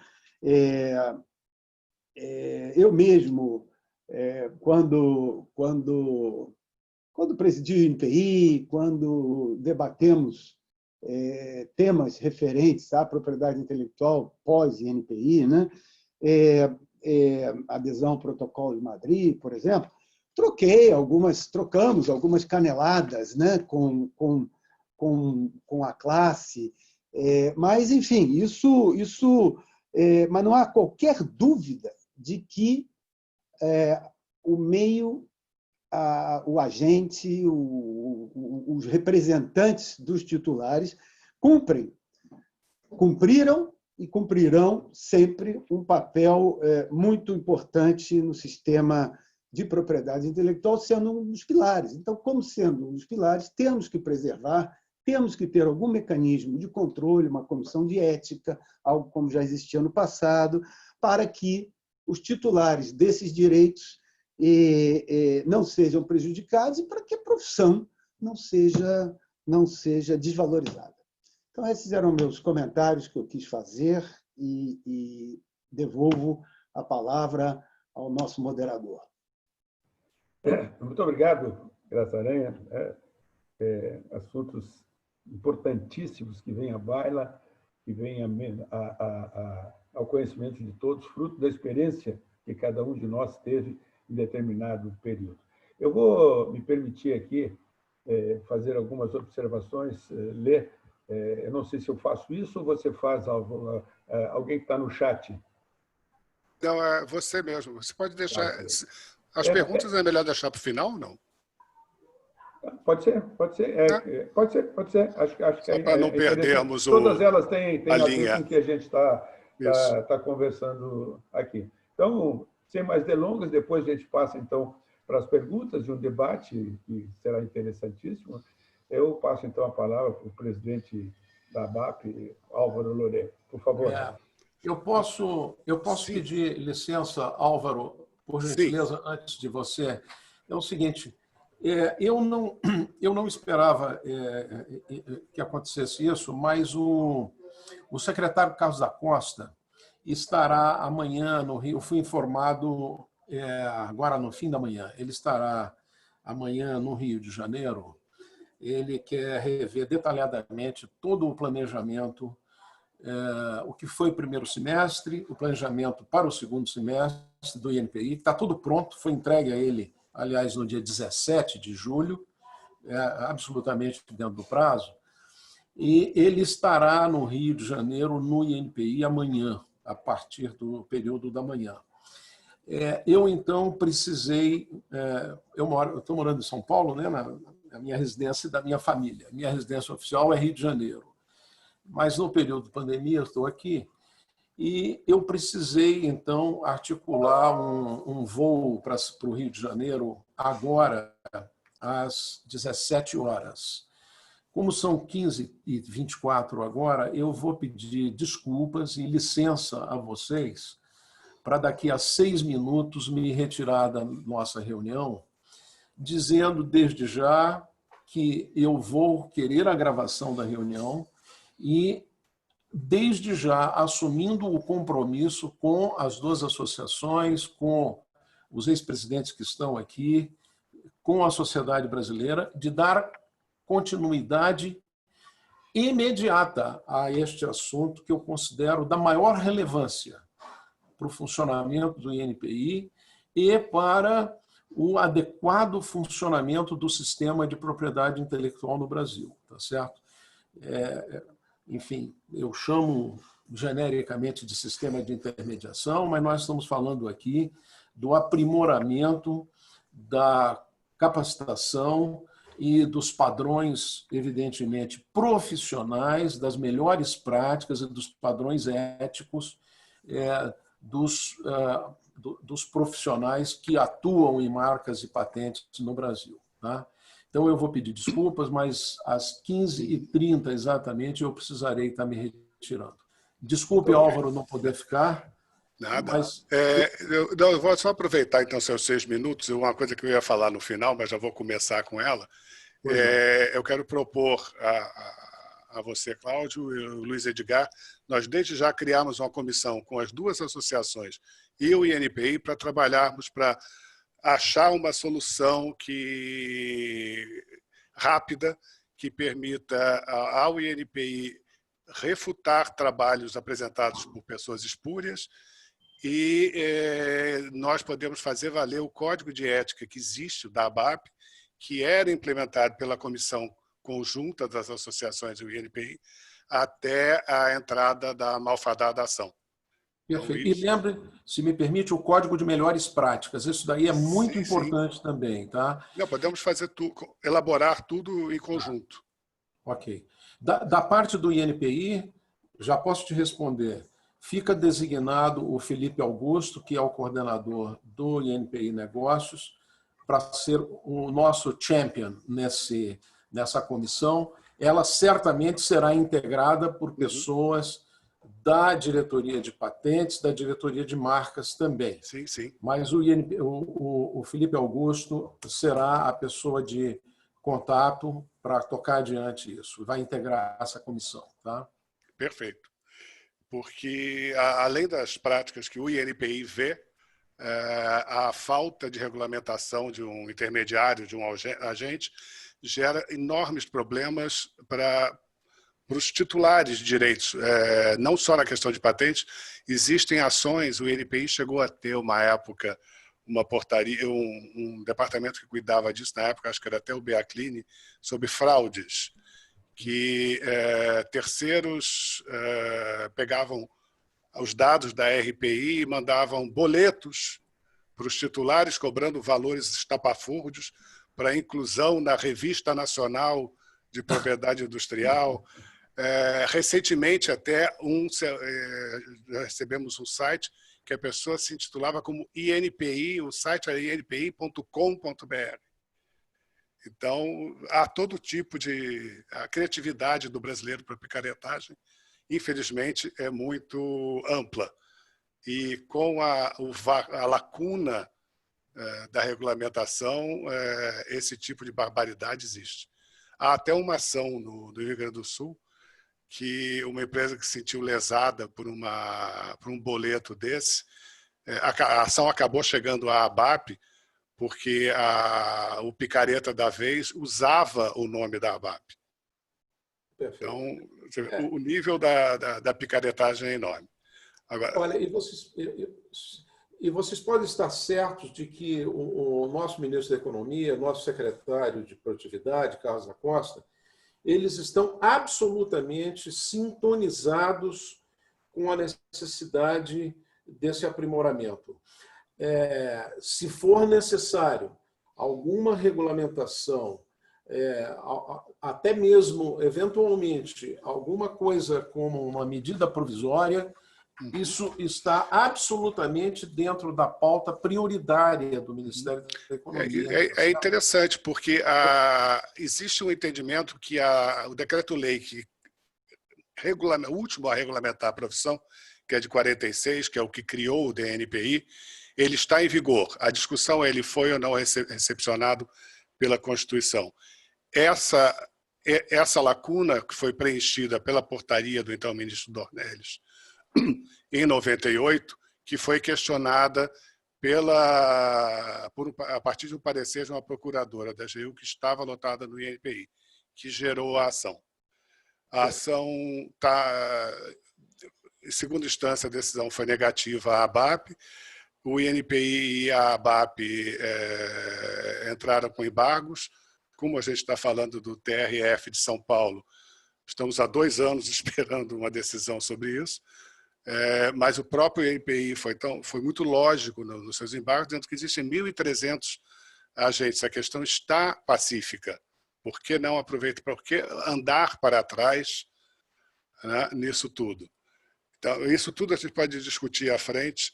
Eu mesmo, quando presidi o INPI, quando debatemos temas referentes à propriedade intelectual pós-INPI, né? Adesão ao Protocolo de Madrid, por exemplo, trocamos algumas caneladas, né? com a classe, mas, enfim, mas não há qualquer dúvida de que o meio, o agente, os representantes dos titulares cumpriram e cumprirão sempre um papel muito importante no sistema de propriedade intelectual, sendo um dos pilares. Então, como sendo um dos pilares, temos que preservar, temos que ter algum mecanismo de controle, uma comissão de ética, algo como já existia no passado, para que os titulares desses direitos não sejam prejudicados e para que a profissão não seja desvalorizada. Então, esses eram meus comentários que eu quis fazer e devolvo a palavra ao nosso moderador. Muito obrigado, Graça Aranha. Assuntos importantíssimos que vêm à baila, que vêm ao conhecimento de todos, fruto da experiência que cada um de nós teve em determinado período. Eu vou me permitir aqui fazer algumas observações, ler. Eu não sei se eu faço isso ou você faz, alguém que está no chat. Não, é você mesmo. Você pode deixar... As perguntas é melhor deixar para o final ou não? Pode ser. Pode ser. Acho que só para não perdermos todas elas têm a ver linha. com o que a gente está conversando aqui. Então, sem mais delongas, depois a gente passa, então, para as perguntas de um debate que será interessantíssimo. Eu passo, então, a palavra para o presidente da ABAP, Álvaro Loureiro. Por favor. Eu posso pedir licença, Álvaro, por gentileza, antes de você. É o seguinte, eu não esperava que acontecesse isso, mas o secretário Carlos da Costa estará amanhã no Rio. Eu fui informado agora no fim da manhã. Ele estará amanhã no Rio de Janeiro. Ele quer rever detalhadamente todo o planejamento, o que foi o primeiro semestre, o planejamento para o segundo semestre do INPI. Está tudo pronto, foi entregue a ele, aliás, no dia 17 de julho, absolutamente dentro do prazo. E ele estará no Rio de Janeiro, no INPI, amanhã, a partir do período da manhã. Eu, então, precisei... Eu estou morando em São Paulo, né, na minha residência da minha família. Minha residência oficial é Rio de Janeiro. Mas, no período de pandemia, eu estou aqui e eu precisei, então, articular um voo para o Rio de Janeiro agora, às 17 horas. Como são 15h24 agora, eu vou pedir desculpas e licença a vocês para daqui a 6 minutos me retirar da nossa reunião, dizendo desde já que eu vou querer a gravação da reunião e, desde já, assumindo o compromisso com as duas associações, com os ex-presidentes que estão aqui, com a sociedade brasileira, de dar continuidade imediata a este assunto que eu considero da maior relevância para o funcionamento do INPI e para o adequado funcionamento do sistema de propriedade intelectual no Brasil, tá certo? Enfim, eu chamo genericamente de sistema de intermediação, mas nós estamos falando aqui do aprimoramento da capacitação e dos padrões, evidentemente, profissionais, das melhores práticas e dos padrões éticos dos profissionais que atuam em marcas e patentes no Brasil. Tá? Então, eu vou pedir desculpas, mas às 15h30 exatamente eu precisarei estar me retirando. Desculpe, Álvaro, não poder ficar. Nada. Mas... Eu vou só aproveitar, então, seus 6 minutos. Uma coisa que eu ia falar no final, mas já vou começar com ela. Eu quero propor a você, Cláudio, e o Luiz Edgar, nós desde já criamos uma comissão com as duas associações e o INPI para trabalharmos para achar uma solução rápida que permita ao INPI refutar trabalhos apresentados por pessoas espúrias e nós podemos fazer valer o código de ética que existe da ABAP, que era implementado pela comissão conjunta das associações do INPI, até a entrada da malfadada ação. Perfeito. E lembre, se me permite, o Código de Melhores Práticas. Isso daí é muito importante também. Tá? Não, podemos fazer elaborar tudo em conjunto. Ok. Da parte do INPI, já posso te responder. Fica designado o Felipe Augusto, que é o coordenador do INPI Negócios, para ser o nosso champion nessa comissão. Ela certamente será integrada por pessoas da diretoria de patentes, da diretoria de marcas também. Sim, sim. Mas o Felipe Augusto será a pessoa de contato para tocar adiante isso. Vai integrar essa comissão. Tá? Perfeito. Porque, além das práticas que o INPI vê, a falta de regulamentação de um intermediário, de um agente, gera enormes problemas para os titulares de direitos. Não só na questão de patentes, existem ações, o INPI chegou a ter uma época, uma portaria, um departamento que cuidava disso na época, acho que era até o Beacline, sobre fraudes, que terceiros pegavam os dados da RPI e mandavam boletos para os titulares, cobrando valores estapafúrdios para inclusão na Revista Nacional de Propriedade Industrial. Recentemente, até recebemos um site que a pessoa se intitulava como INPI, o site era inpi.com.br. Então, há todo tipo de... A criatividade do brasileiro para picaretagem, infelizmente, é muito ampla. E com a lacuna da regulamentação, esse tipo de barbaridade existe. Há até uma ação no Rio Grande do Sul, que uma empresa que se sentiu lesada por um boleto desse, a ação acabou chegando à ABAP, porque o picareta da vez usava o nome da ABAP. Perfeito. Então, o nível da picaretagem é enorme. Agora, olha, e vocês podem estar certos de que o nosso ministro da Economia, o nosso secretário de Produtividade, Carlos da Costa, eles estão absolutamente sintonizados com a necessidade desse aprimoramento. Se for necessário alguma regulamentação, até mesmo, eventualmente, alguma coisa como uma medida provisória, isso está absolutamente dentro da pauta prioritária do Ministério da Economia. É interessante, porque existe um entendimento que o decreto-lei o último a regulamentar a profissão, que é de 46, que é o que criou o DNPI, ele está em vigor. A discussão é ele foi ou não recepcionado pela Constituição. Essa lacuna que foi preenchida pela portaria do então ministro Dornelles em 98, que foi questionada a partir de um parecer de uma procuradora da AGU que estava lotada no INPI, que gerou a ação. A ação em segunda instância, a decisão foi negativa à ABAP. O INPI e a ABAP entraram com embargos. Como a gente está falando do TRF de São Paulo, estamos há 2 anos esperando uma decisão sobre isso. mas o próprio INPI foi muito lógico nos seus embargos, dizendo que existem 1.300 agentes. A questão está pacífica. Por que não aproveitar? Por que andar para trás, né, nisso tudo? Então, isso tudo a gente pode discutir à frente.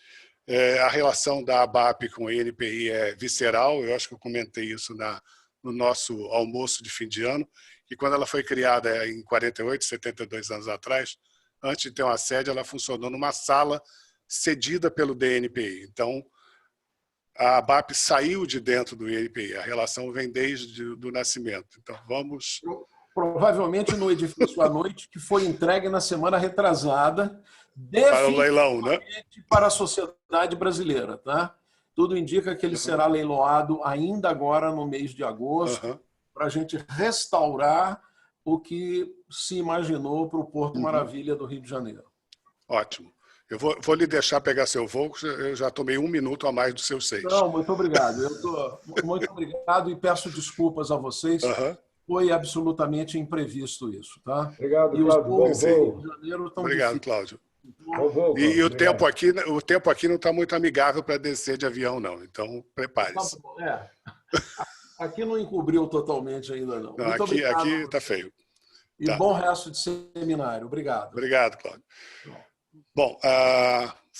A relação da ABAP com o INPI é visceral. Eu acho que eu comentei isso no nosso almoço de fim de ano, que quando ela foi criada em 48, 72 anos atrás, antes de ter uma sede, ela funcionou numa sala cedida pelo DNPI. Então, a ABAP saiu de dentro do INPI. A relação vem desde o nascimento. Então, vamos... Provavelmente no edifício à noite, que foi entregue na semana retrasada, para o leilão, né? Para a sociedade brasileira. Tá? Tudo indica que ele será leiloado ainda agora no mês de agosto, para a gente restaurar o que se imaginou para o Porto Maravilha do Rio de Janeiro. Ótimo. Eu vou lhe deixar pegar seu voo, eu já tomei 1 minuto a mais dos seus 6. Não, muito obrigado. Muito obrigado e peço desculpas a vocês. Foi absolutamente imprevisto isso. Tá? Obrigado, e Cláudio. Bom Rio de Janeiro estão obrigado, Cláudio. E o tempo aqui não está muito amigável para descer de avião, não. Então, prepare-se. Aqui não encobriu totalmente ainda, não. Aqui está feio. E bom resto de seminário. Obrigado. Obrigado, Cláudio. Bom,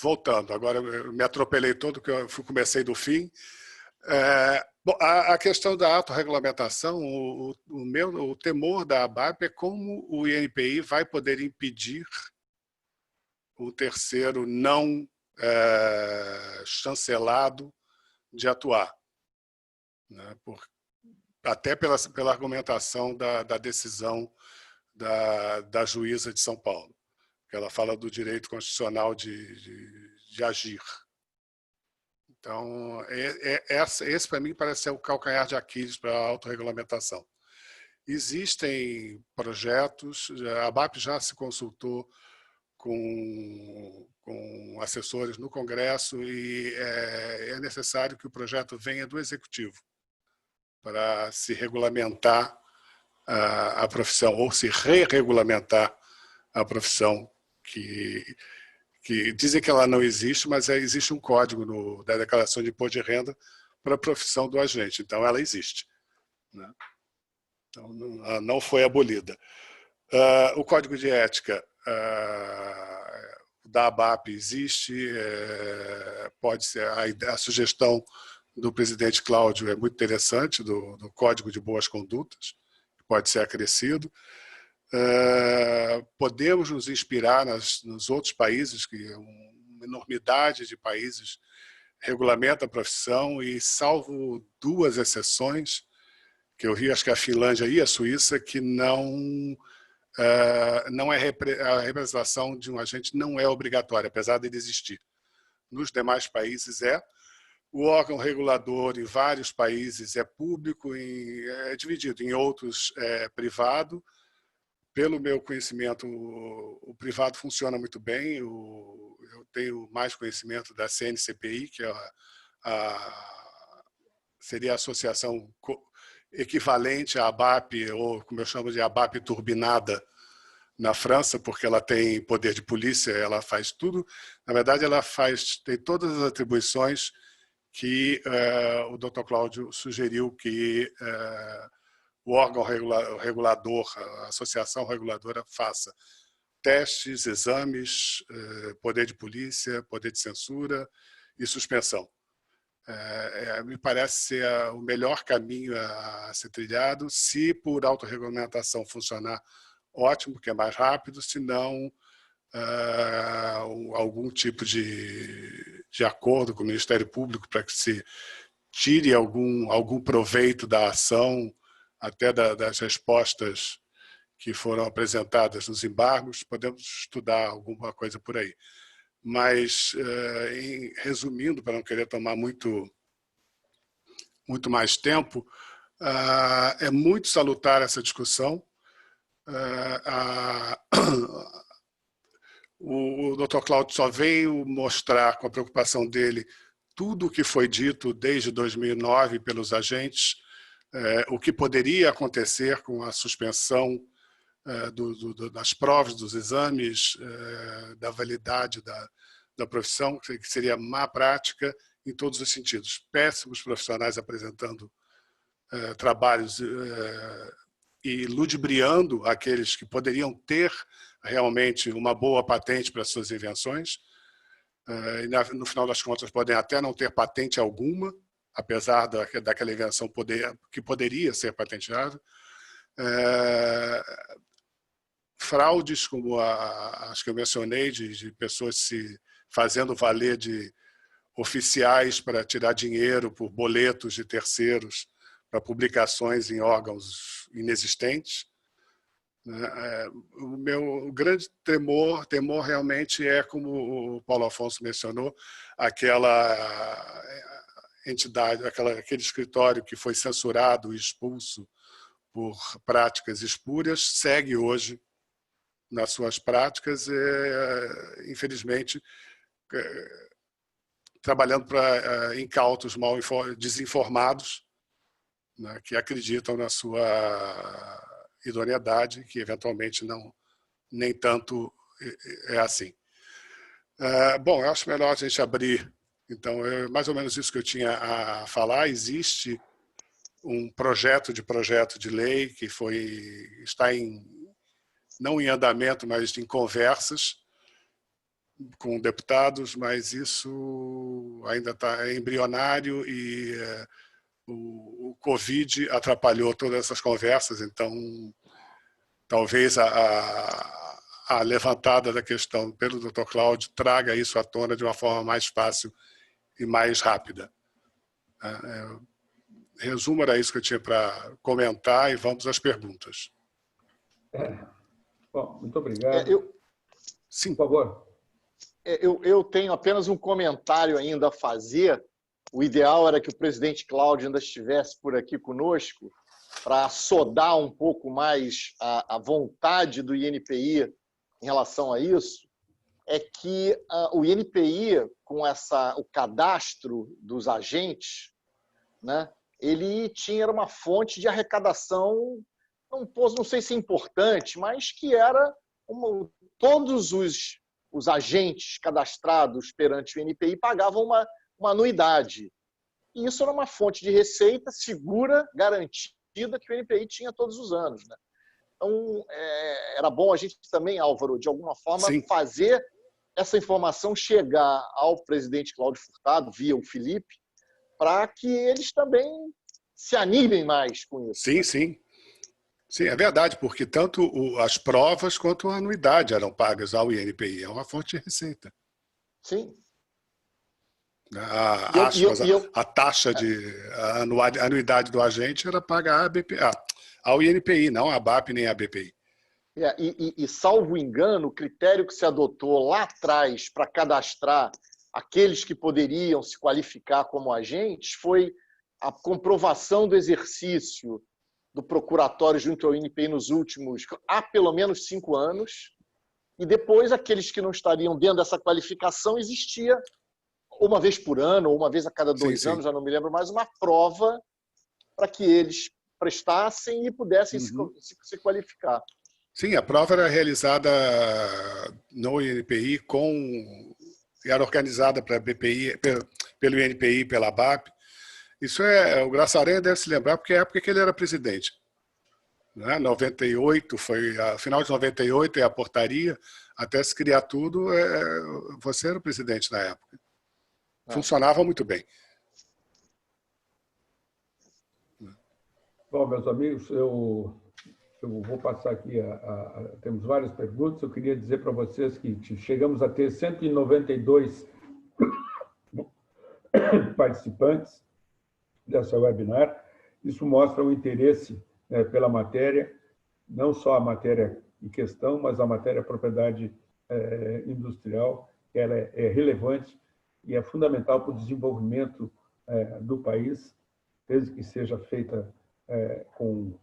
voltando. Agora eu me atropelei todo, que eu comecei do fim. Bom, a questão da autorregulamentação, o temor da ABAP é como o INPI vai poder impedir o terceiro não chancelado de atuar, né? Até pela argumentação da decisão da juíza de São Paulo, que ela fala do direito constitucional de agir. Então, esse para mim parece ser o calcanhar de Aquiles para a autorregulamentação. Existem projetos, a ABAP já se consultou com assessores no Congresso e é necessário que o projeto venha do Executivo para se regulamentar a profissão, ou se re-regulamentar a profissão, que dizem que ela não existe, mas existe um código da declaração de imposto de renda para a profissão do agente, então ela existe, né? Então, não foi abolida. O código de ética da ABAP existe, pode ser a sugestão do presidente Cláudio é muito interessante, do Código de Boas Condutas, pode ser acrescido. Podemos nos inspirar nos outros países, que uma enormidade de países regulamenta a profissão, e salvo 2 exceções, que eu vi, acho que a Finlândia e a Suíça, que não a representação de um agente não é obrigatória, apesar de existir. Nos demais países o órgão regulador em vários países é público, é dividido, em outros é privado. Pelo meu conhecimento, o privado funciona muito bem. Eu tenho mais conhecimento da CNCPI, que seria a associação equivalente à ABAP, ou como eu chamo de ABAP turbinada, na França, porque ela tem poder de polícia, ela faz tudo. Na verdade, ela tem todas as atribuições que o Dr. Cláudio sugeriu que o órgão regulador, a associação reguladora, faça: testes, exames, poder de polícia, poder de censura e suspensão. Me parece ser o melhor caminho a ser trilhado. Se por autorregulamentação funcionar, ótimo, porque é mais rápido. Se não, algum tipo de acordo com o Ministério Público para que se tire algum proveito da ação, até das respostas que foram apresentadas nos embargos, podemos estudar alguma coisa por aí. Mas, resumindo, para não querer tomar muito mais tempo, é muito salutar essa discussão. O Dr. Cláudio só veio mostrar, com a preocupação dele, tudo o que foi dito desde 2009 pelos agentes, o que poderia acontecer com a suspensão das provas, dos exames, da validade da profissão, que seria má prática em todos os sentidos. Péssimos profissionais apresentando trabalhos e ludibriando aqueles que poderiam ter realmente uma boa patente para suas invenções. E, no final das contas, podem até não ter patente alguma, apesar daquela invenção que poderia ser patenteada. Fraudes, como as que eu mencionei, de pessoas se fazendo valer de oficiais para tirar dinheiro por boletos de terceiros para publicações em órgãos inexistentes. O meu grande temor realmente é, como o Paulo Afonso mencionou, aquela entidade, aquele escritório que foi censurado e expulso por práticas espúrias, segue hoje nas suas práticas, infelizmente, trabalhando para incautos mal desinformados, né, que acreditam na sua idoneidade, que eventualmente nem tanto é assim. Bom, eu acho melhor a gente abrir. Então, é mais ou menos isso que eu tinha a falar. Existe um projeto de lei que está não em andamento, mas em conversas com deputados, mas isso ainda está embrionário e o Covid atrapalhou todas essas conversas, então talvez a levantada da questão pelo Dr. Cláudio traga isso à tona de uma forma mais fácil e mais rápida. Resumo, era isso que eu tinha para comentar e vamos às perguntas. Bom, muito obrigado. Sim, por favor. Eu tenho apenas um comentário ainda a fazer. O ideal era que o presidente Cláudio ainda estivesse por aqui conosco para assodar um pouco mais a vontade do INPI em relação a isso. É que o INPI, com o cadastro dos agentes, né, ele tinha uma fonte de arrecadação, não sei se importante, mas que era todos os agentes cadastrados perante o INPI pagavam uma anuidade. E isso era uma fonte de receita segura, garantida, que o INPI tinha todos os anos, né? Então, era bom a gente também, Álvaro, de alguma forma, sim, fazer essa informação chegar ao presidente Cláudio Furtado, via o Felipe, para que eles também se animem mais com isso. Sim, né? sim. Sim, é verdade, porque tanto as provas quanto a anuidade eram pagas ao INPI. É uma fonte de receita. Sim. A taxa a anuidade do agente era paga ao INPI, não à BAP nem à BPI. Salvo engano, o critério que se adotou lá atrás para cadastrar aqueles que poderiam se qualificar como agentes foi a comprovação do exercício do procuratório junto ao INPI nos últimos, há pelo menos 5 anos, e depois aqueles que não estariam dentro dessa qualificação, existia uma vez por ano, ou uma vez a cada 2 anos, já não me lembro mais, uma prova para que eles prestassem e pudessem se qualificar. Sim, a prova era realizada no INPI era organizada para BPI, pelo INPI e pela BAP. Isso o Graça Aranha deve se lembrar, porque é a época que ele era presidente. 98, final de 98 é a portaria, até se criar tudo, você era o presidente na época. Funcionava muito bem. Bom, meus amigos, eu vou passar aqui, temos várias perguntas. Eu queria dizer para vocês que chegamos a ter 192 participantes dessa webinar. Isso mostra o interesse pela matéria, não só a matéria em questão, mas a matéria propriedade industrial. Ela é relevante e é fundamental para o desenvolvimento do país, desde que seja feita com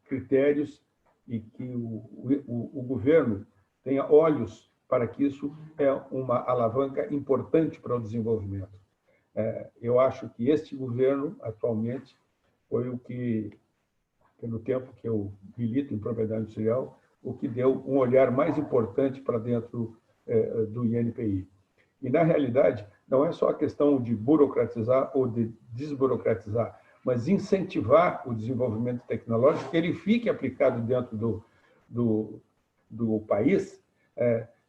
critérios e que o governo tenha olhos para que isso é uma alavanca importante para o desenvolvimento. Eu acho que este governo, atualmente, foi o que pelo tempo que eu milito em propriedade industrial, o que deu um olhar mais importante para dentro do INPI. E, na realidade, não é só a questão de burocratizar ou de desburocratizar, mas incentivar o desenvolvimento tecnológico, que ele fique aplicado dentro do país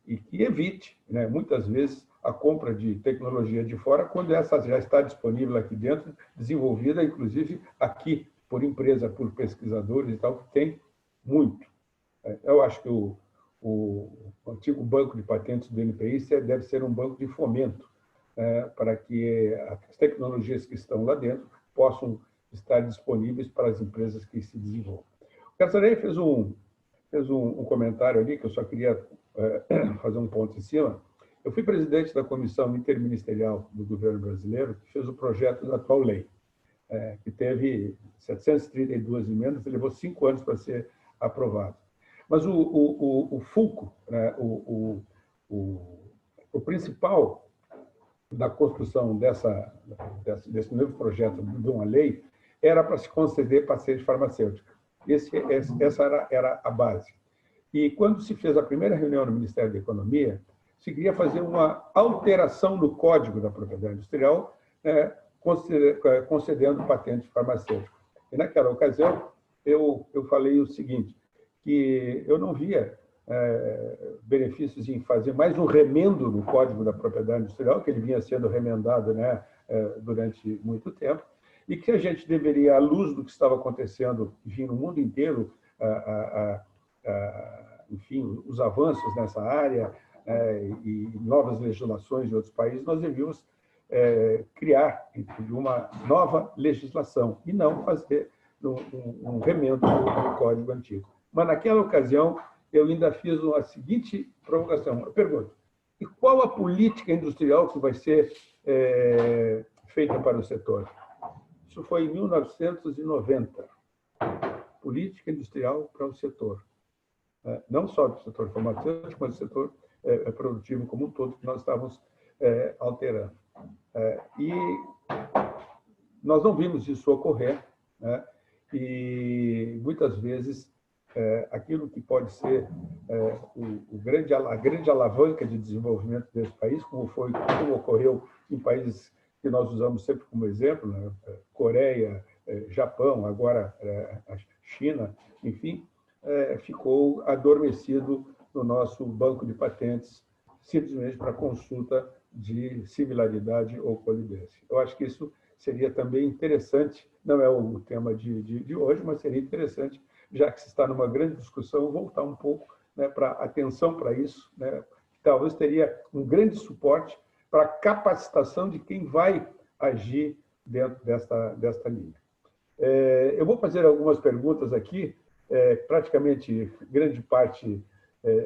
e que evite, né, muitas vezes, a compra de tecnologia de fora, quando essa já está disponível aqui dentro, desenvolvida, inclusive, aqui, por empresa, por pesquisadores e tal, que tem muito. Eu acho que o antigo banco de patentes do INPI deve ser um banco de fomento para que as tecnologias que estão lá dentro possam estar disponíveis para as empresas que se desenvolvam. O Casarei fez um comentário ali que eu só queria fazer um ponto em cima. Eu fui presidente da comissão interministerial do governo brasileiro que fez o projeto da atual lei, que teve 732 emendas e levou 5 anos para ser aprovado. Mas o fulcro, né, o principal da construção desse novo projeto de uma lei era para se conceder patente farmacêutica. Essa era a base. E quando se fez a primeira reunião no Ministério da Economia, se queria fazer uma alteração no Código da Propriedade Industrial, concedendo patente farmacêutica. E, naquela ocasião, eu falei o seguinte, que eu não via benefícios em fazer mais um remendo no Código da Propriedade Industrial, que ele vinha sendo remendado, né, durante muito tempo, e que a gente deveria, à luz do que estava acontecendo, enfim, no mundo inteiro, enfim, os avanços nessa área e novas legislações de outros países, nós devíamos criar uma nova legislação e não fazer um remendo do Código antigo. Mas, naquela ocasião, eu ainda fiz a seguinte provocação. Eu pergunto, e qual a política industrial que vai ser feita para o setor? Isso foi em 1990. Política industrial para o setor. Não só do setor farmacêutico, mas do setor produtivo como um todo, que nós estávamos alterando. E nós não vimos isso ocorrer, né? E, muitas vezes, aquilo que pode ser a grande alavanca de desenvolvimento desse país, como ocorreu em países que nós usamos sempre como exemplo, né? Coreia, Japão, agora a China, enfim, ficou adormecido no nosso banco de patentes, simplesmente para consulta de similaridade ou colidência. Eu acho que isso seria também interessante, não é o tema de hoje, mas seria interessante, já que se está numa grande discussão, voltar um pouco, né, para atenção para isso, né, que talvez teria um grande suporte para a capacitação de quem vai agir dentro desta linha. Eu vou fazer algumas perguntas aqui, praticamente grande parte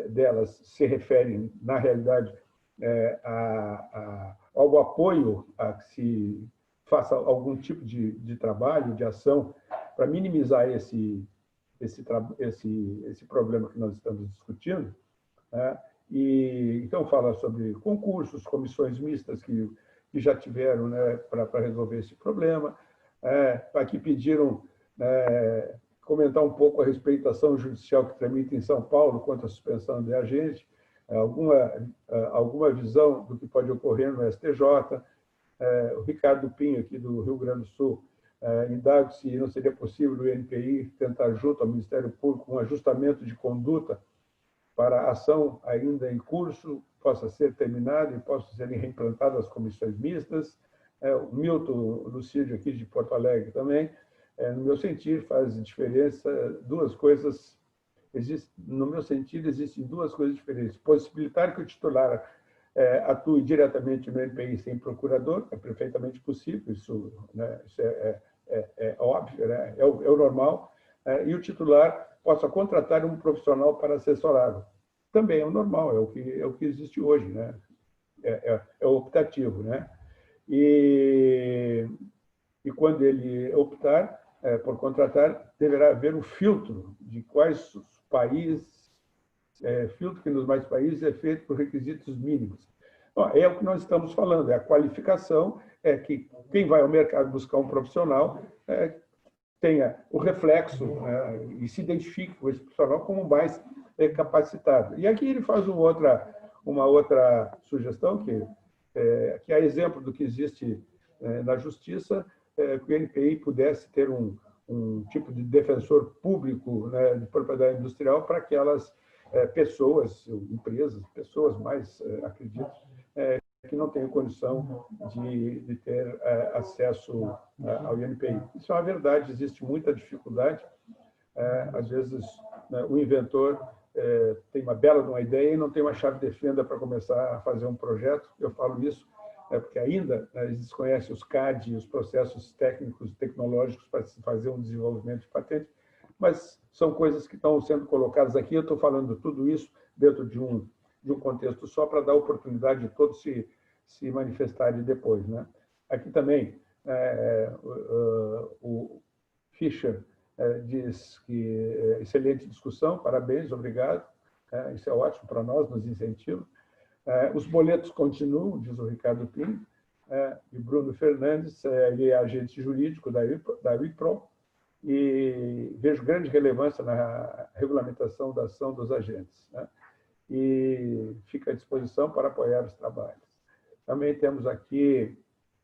delas se referem, na realidade, ao apoio a que se faça algum tipo de trabalho, de ação, para minimizar esse problema que nós estamos discutindo, né? E, então, fala sobre concursos, comissões mistas que já tiveram, né, para resolver esse problema. Aqui pediram comentar um pouco a respeito da ação judicial que tramita em São Paulo quanto à suspensão de agente, alguma visão do que pode ocorrer no STJ. O Ricardo Pinho, aqui do Rio Grande do Sul, indaga se não seria possível o INPI tentar, junto ao Ministério Público, um ajustamento de conduta para a ação ainda em curso possa ser terminada e possam serem reimplantadas as comissões mistas. O Milton Lucídio, aqui de Porto Alegre, também, no meu sentir, faz diferença duas coisas. No meu sentido, existem duas coisas diferentes. Possibilitar que o titular atue diretamente no INPI sem procurador, é perfeitamente possível, isso, né, isso é óbvio, né, é o normal, e o titular possa contratar um profissional para assessorá-lo. Também é o normal, é o que existe hoje, né? É optativo, né? E quando ele optar por contratar, deverá haver um filtro de quais os países, filtro que nos mais países é feito por requisitos mínimos. Bom, é o que nós estamos falando, é a qualificação, que quem vai ao mercado buscar um profissional tenha o reflexo, né, e se identifique com esse profissional como mais capacitado. E aqui ele faz uma outra sugestão, que é exemplo do que existe na Justiça, que o INPI pudesse ter um tipo de defensor público, né, de propriedade industrial para aquelas pessoas, empresas, pessoas mais, acredito, que não tenham condição de ter acesso ao INPI. Isso é uma verdade, existe muita dificuldade. Às vezes, né, o inventor tem uma bela ideia e não tem uma chave de fenda para começar a fazer um projeto. Eu falo isso porque ainda eles desconhecem os CAD, os processos técnicos, tecnológicos para se fazer um desenvolvimento de patente, mas são coisas que estão sendo colocadas aqui. Eu estou falando tudo isso dentro de um contexto só para dar oportunidade de todos se manifestarem depois, né? Aqui também o Fischer diz que excelente discussão, parabéns, obrigado, isso é ótimo para nós, nos incentiva. Os boletos continuam, diz o Ricardo Pinho, e Bruno Fernandes, ele é agente jurídico da Wipro, e vejo grande relevância na regulamentação da ação dos agentes, né? E fica à disposição para apoiar os trabalhos. Também temos aqui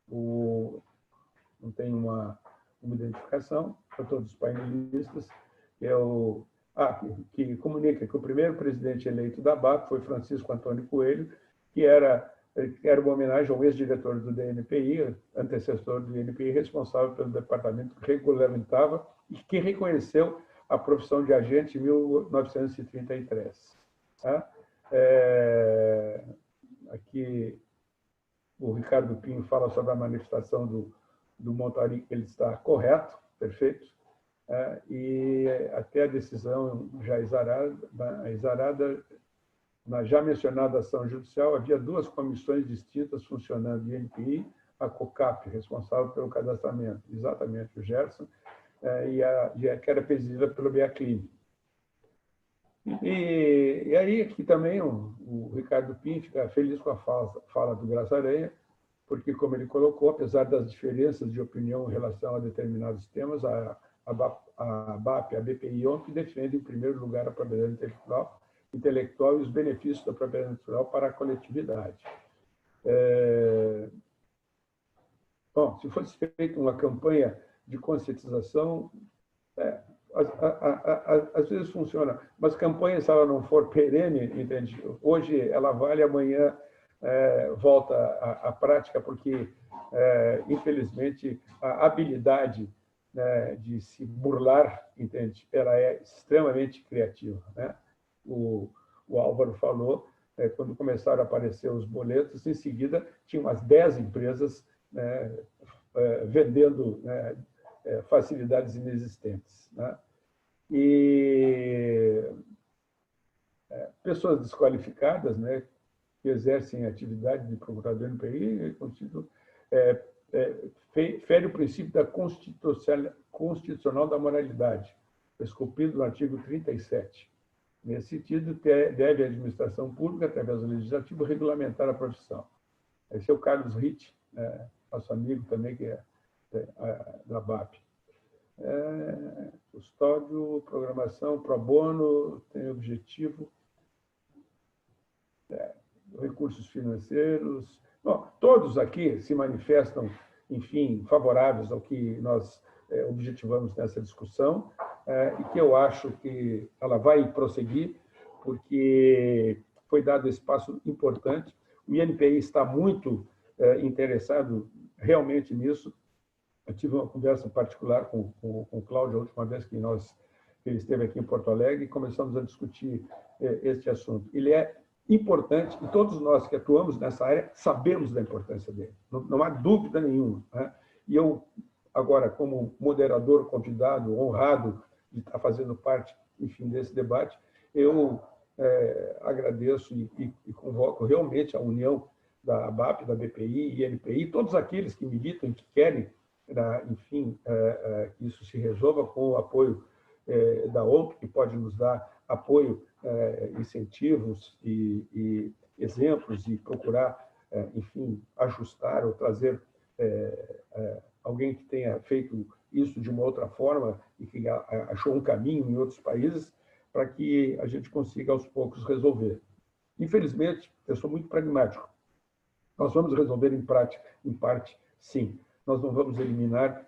não tem uma identificação para todos os painelistas, que comunica que o primeiro presidente eleito da BAP foi Francisco Antônio Coelho, que era uma homenagem ao ex-diretor do DNPI, antecessor do DNPI, responsável pelo departamento que regulamentava e que reconheceu a profissão de agente em 1933. Tá? Aqui o Ricardo Pinho fala sobre a manifestação do Montari, que ele está correto, perfeito, e até a decisão já exarada, na já mencionada ação judicial, havia duas comissões distintas funcionando, o INPI, a COCAP, responsável pelo cadastramento, exatamente o Gerson, que era presidida pelo Beaclini. E aí, aqui também, o Ricardo Pinho fica feliz com a fala do Graça Aranha, porque, como ele colocou, apesar das diferenças de opinião em relação a determinados temas, a BAP e a BPI e ONP defendem, em primeiro lugar, a propriedade intelectual e os benefícios da propriedade intelectual para a coletividade. Bom, se fosse feita uma campanha de conscientização, às vezes funciona, mas campanha, se ela não for perene, entende? Hoje ela vale, amanhã volta à prática, porque, infelizmente, a habilidade, né, de se burlar, entende? Ela é extremamente criativa, né? O Álvaro falou, quando começaram a aparecer os boletos, em seguida tinha umas 10 empresas, né, vendendo, né, facilidades inexistentes, né? E pessoas desqualificadas, né, que exercem atividade de procurador no INPI, fere o princípio da constitucional da moralidade, esculpido no artigo 37. Nesse sentido, deve a administração pública, através do legislativo, regulamentar a profissão. Esse é o Carlos Ritt, nosso amigo também, que é da BAP. Custódio, programação, pro bono, tem objetivo, recursos financeiros. Bom, todos aqui se manifestam, enfim, favoráveis ao que nós objetivamos nessa discussão, e que eu acho que ela vai prosseguir, porque foi dado espaço importante. O INPI está muito interessado realmente nisso. Eu tive uma conversa particular com o Cláudio, a última vez que ele esteve aqui em Porto Alegre, e começamos a discutir este assunto. Ele é importante, e todos nós que atuamos nessa área sabemos da importância dele, não há dúvida nenhuma, né? E eu, agora, como moderador convidado, honrado de estar fazendo parte, enfim, desse debate, eu agradeço e convoco realmente a união da ABAP, da BPI, INPI, todos aqueles que militam, que querem, enfim, que isso se resolva com o apoio da ONP, que pode nos dar apoio, incentivos e exemplos, e procurar, enfim, ajustar ou trazer alguém alguém que tenha feito isso de uma outra forma e que achou um caminho em outros países para que a gente consiga, aos poucos, resolver. Infelizmente, eu sou muito pragmático. Nós vamos resolver em parte, sim. Nós não vamos eliminar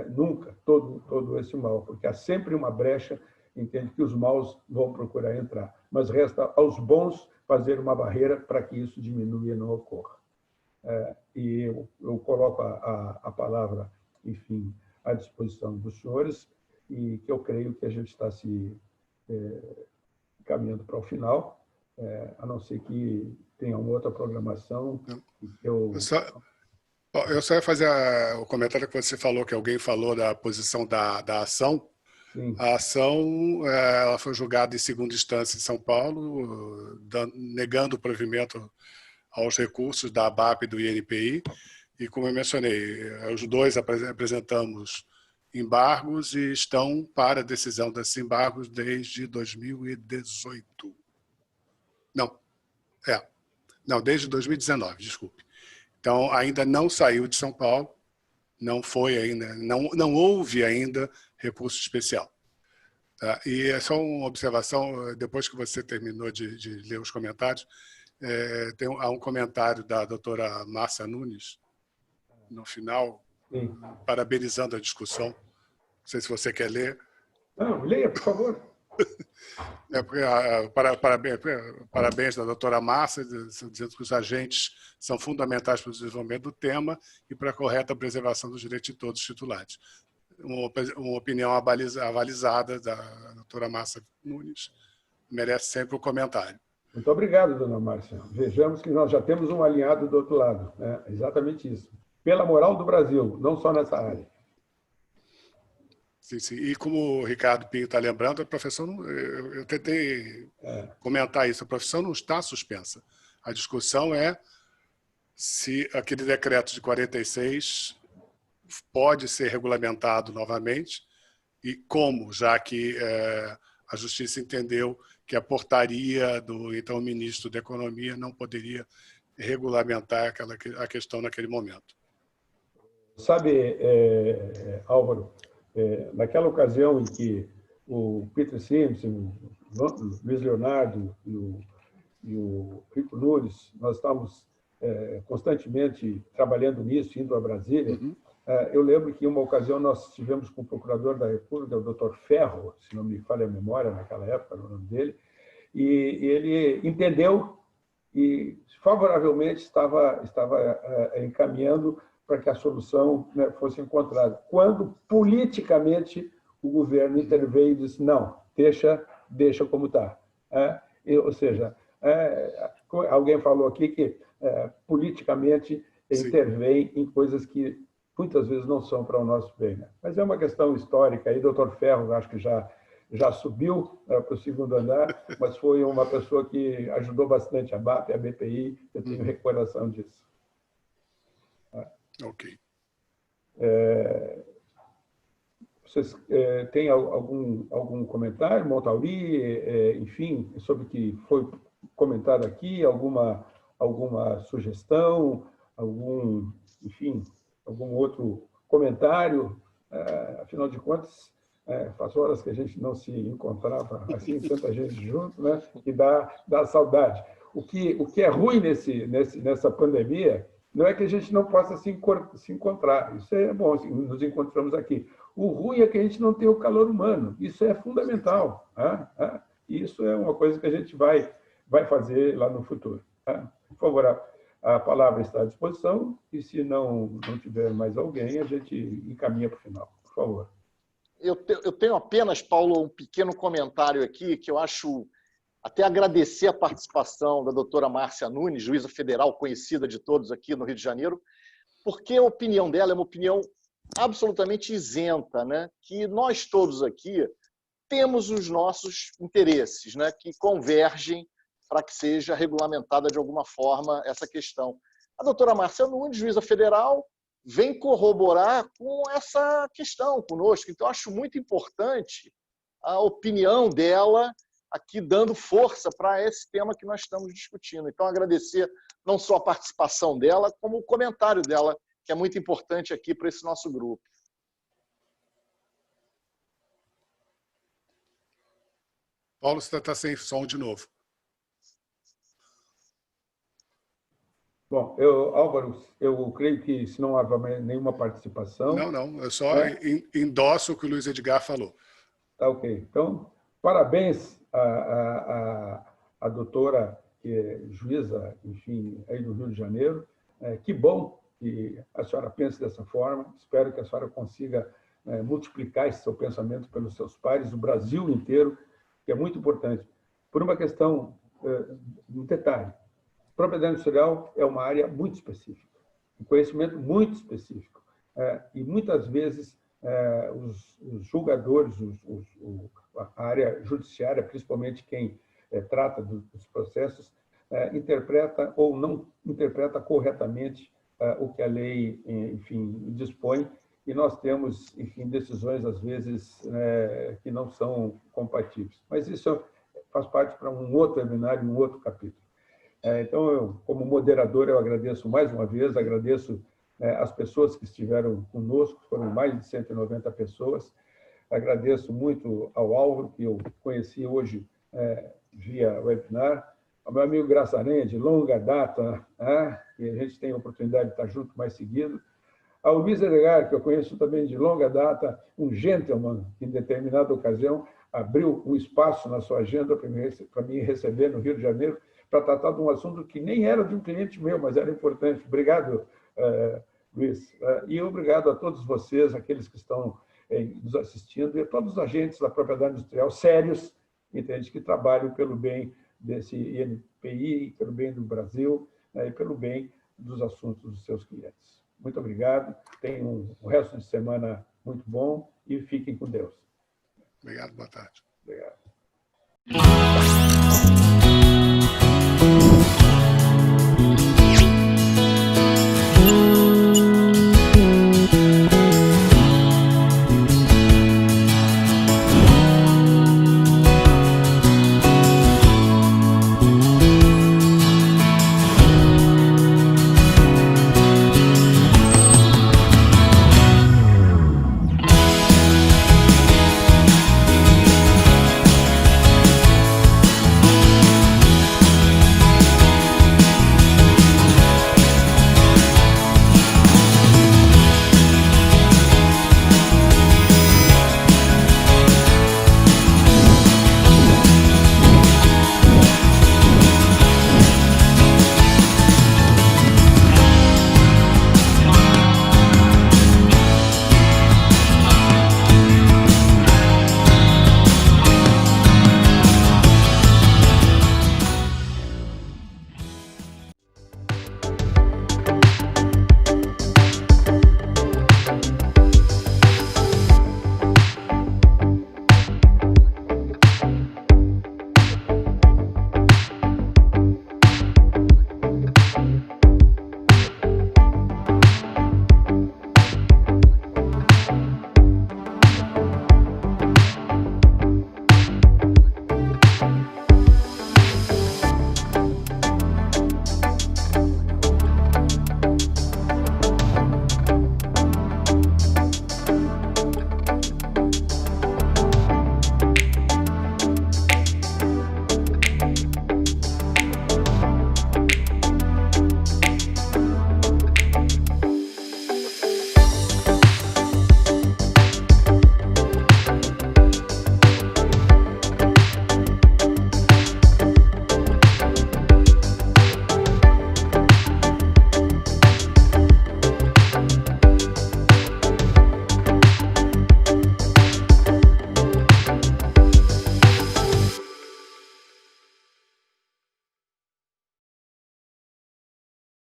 nunca todo esse mal, porque há sempre uma brecha em que os maus vão procurar entrar. Mas resta aos bons fazer uma barreira para que isso diminua e não ocorra. E eu coloco a palavra, enfim, à disposição dos senhores, e que eu creio que a gente está se caminhando para o final, a não ser que tenha uma outra programação. Eu só ia fazer o comentário que você falou, que alguém falou da posição da ação. Sim. A ação ela foi julgada em segunda instância em São Paulo, negando o provimento aos recursos da ABAP e do INPI. E, como eu mencionei, os dois apresentamos embargos e estão para a decisão desses embargos desde 2018. Não, desde 2019, desculpe. Então, ainda não saiu de São Paulo, não foi ainda, não houve ainda recurso especial. Tá? E é só uma observação, depois que você terminou de ler os comentários, há um comentário da doutora Márcia Nunes, no final, parabenizando a discussão. Não sei se você quer ler. Não, leia, por favor. Parabéns da doutora Márcia, dizendo que os agentes são fundamentais para o desenvolvimento do tema e para a correta preservação dos direitos de todos os titulares. Uma opinião avalizada da doutora Márcia Nunes merece sempre um comentário. Muito obrigado, dona Márcia. Vejamos que nós já temos um alinhado do outro lado. Exatamente isso. Pela moral do Brasil, não só nessa área. Sim, sim. E como o Ricardo Pinho está lembrando, a profissão, eu tentei comentar isso, a profissão não está suspensa. A discussão é se aquele decreto de 46 pode ser regulamentado novamente e como, já que a Justiça entendeu que a portaria do então ministro da Economia não poderia regulamentar a questão naquele momento. Sabe, Álvaro, naquela ocasião em que o Peter Simpson, o Luiz Leonardo e o Rico Nunes, nós estávamos constantemente trabalhando nisso, indo a Brasília. Eu lembro que em uma ocasião nós estivemos com o procurador da República, o Dr. Ferro, se não me falha a memória, naquela época, era o nome dele, e ele entendeu e favoravelmente estava encaminhando para que a solução fosse encontrada. Quando, politicamente, o governo interveio e disse, não, deixa como está. Ou seja, alguém falou aqui que politicamente intervém em coisas que muitas vezes não são para o nosso bem. Mas é uma questão histórica. Aí, doutor Ferro, acho que já subiu para o segundo andar, mas foi uma pessoa que ajudou bastante a BAP, a BPI, eu tenho recordação disso. Ok. Vocês têm algum comentário, Montauri, enfim, sobre o que foi comentado aqui, alguma sugestão, algum outro comentário? Afinal de contas, faz horas que a gente não se encontrava assim, tanta gente junto, né? E dá saudade. O que é ruim nessa pandemia não é que a gente não possa se encontrar. Isso é bom, assim, nos encontramos aqui. O ruim é que a gente não tem o calor humano. Isso é fundamental. Isso é uma coisa que a gente vai fazer lá no futuro. Por favor, a palavra está à disposição e, se não tiver mais alguém, a gente encaminha para o final. Por favor. Eu tenho apenas, Paulo, um pequeno comentário aqui que eu acho... Até agradecer a participação da doutora Márcia Nunes, juíza federal conhecida de todos aqui no Rio de Janeiro, porque a opinião dela é uma opinião absolutamente isenta, né? Que nós todos aqui temos os nossos interesses, né? Que convergem para que seja regulamentada de alguma forma essa questão. A doutora Márcia Nunes, juíza federal, vem corroborar com essa questão conosco. Então, acho muito importante a opinião dela aqui dando força para esse tema que nós estamos discutindo. Então, agradecer não só a participação dela, como o comentário dela, que é muito importante aqui para esse nosso grupo. Paulo, você está sem som de novo. Bom, Álvaro, eu creio que se não há nenhuma participação... Não, eu só endosso o que o Luiz Edgar falou. Tá ok. Então, parabéns à doutora, que é juíza, enfim, aí do Rio de Janeiro. Que bom que a senhora pense dessa forma. Espero que a senhora consiga multiplicar esse seu pensamento pelos seus pares, o Brasil inteiro, que é muito importante. Por uma questão, um detalhe, propriedade industrial é uma área muito específica, um conhecimento muito específico. E muitas vezes os julgadores, a área judiciária, principalmente quem trata dos processos, interpreta ou não interpreta corretamente o que a lei, enfim, dispõe, e nós temos, enfim, decisões, às vezes, que não são compatíveis. Mas isso faz parte para um outro webinar, um outro capítulo. Então, eu, como moderador, eu agradeço mais uma vez, agradeço as pessoas que estiveram conosco, foram mais de 190 pessoas. Agradeço muito ao Álvaro, que eu conheci hoje via webinar, ao meu amigo Graçarenha, de longa data, que a gente tem a oportunidade de estar junto mais seguido, ao Luiz Edgar, que eu conheço também de longa data, um gentleman que, em determinada ocasião, abriu um espaço na sua agenda para me receber no Rio de Janeiro, para tratar de um assunto que nem era de um cliente meu, mas era importante. Obrigado, Luiz. E obrigado a todos vocês, aqueles que estão nos assistindo, e a todos os agentes da propriedade industrial sérios, entende, que trabalham pelo bem desse INPI, pelo bem do Brasil e pelo bem dos assuntos dos seus clientes. Muito obrigado. Tenham um resto de semana muito bom e fiquem com Deus. Obrigado, boa tarde. Obrigado.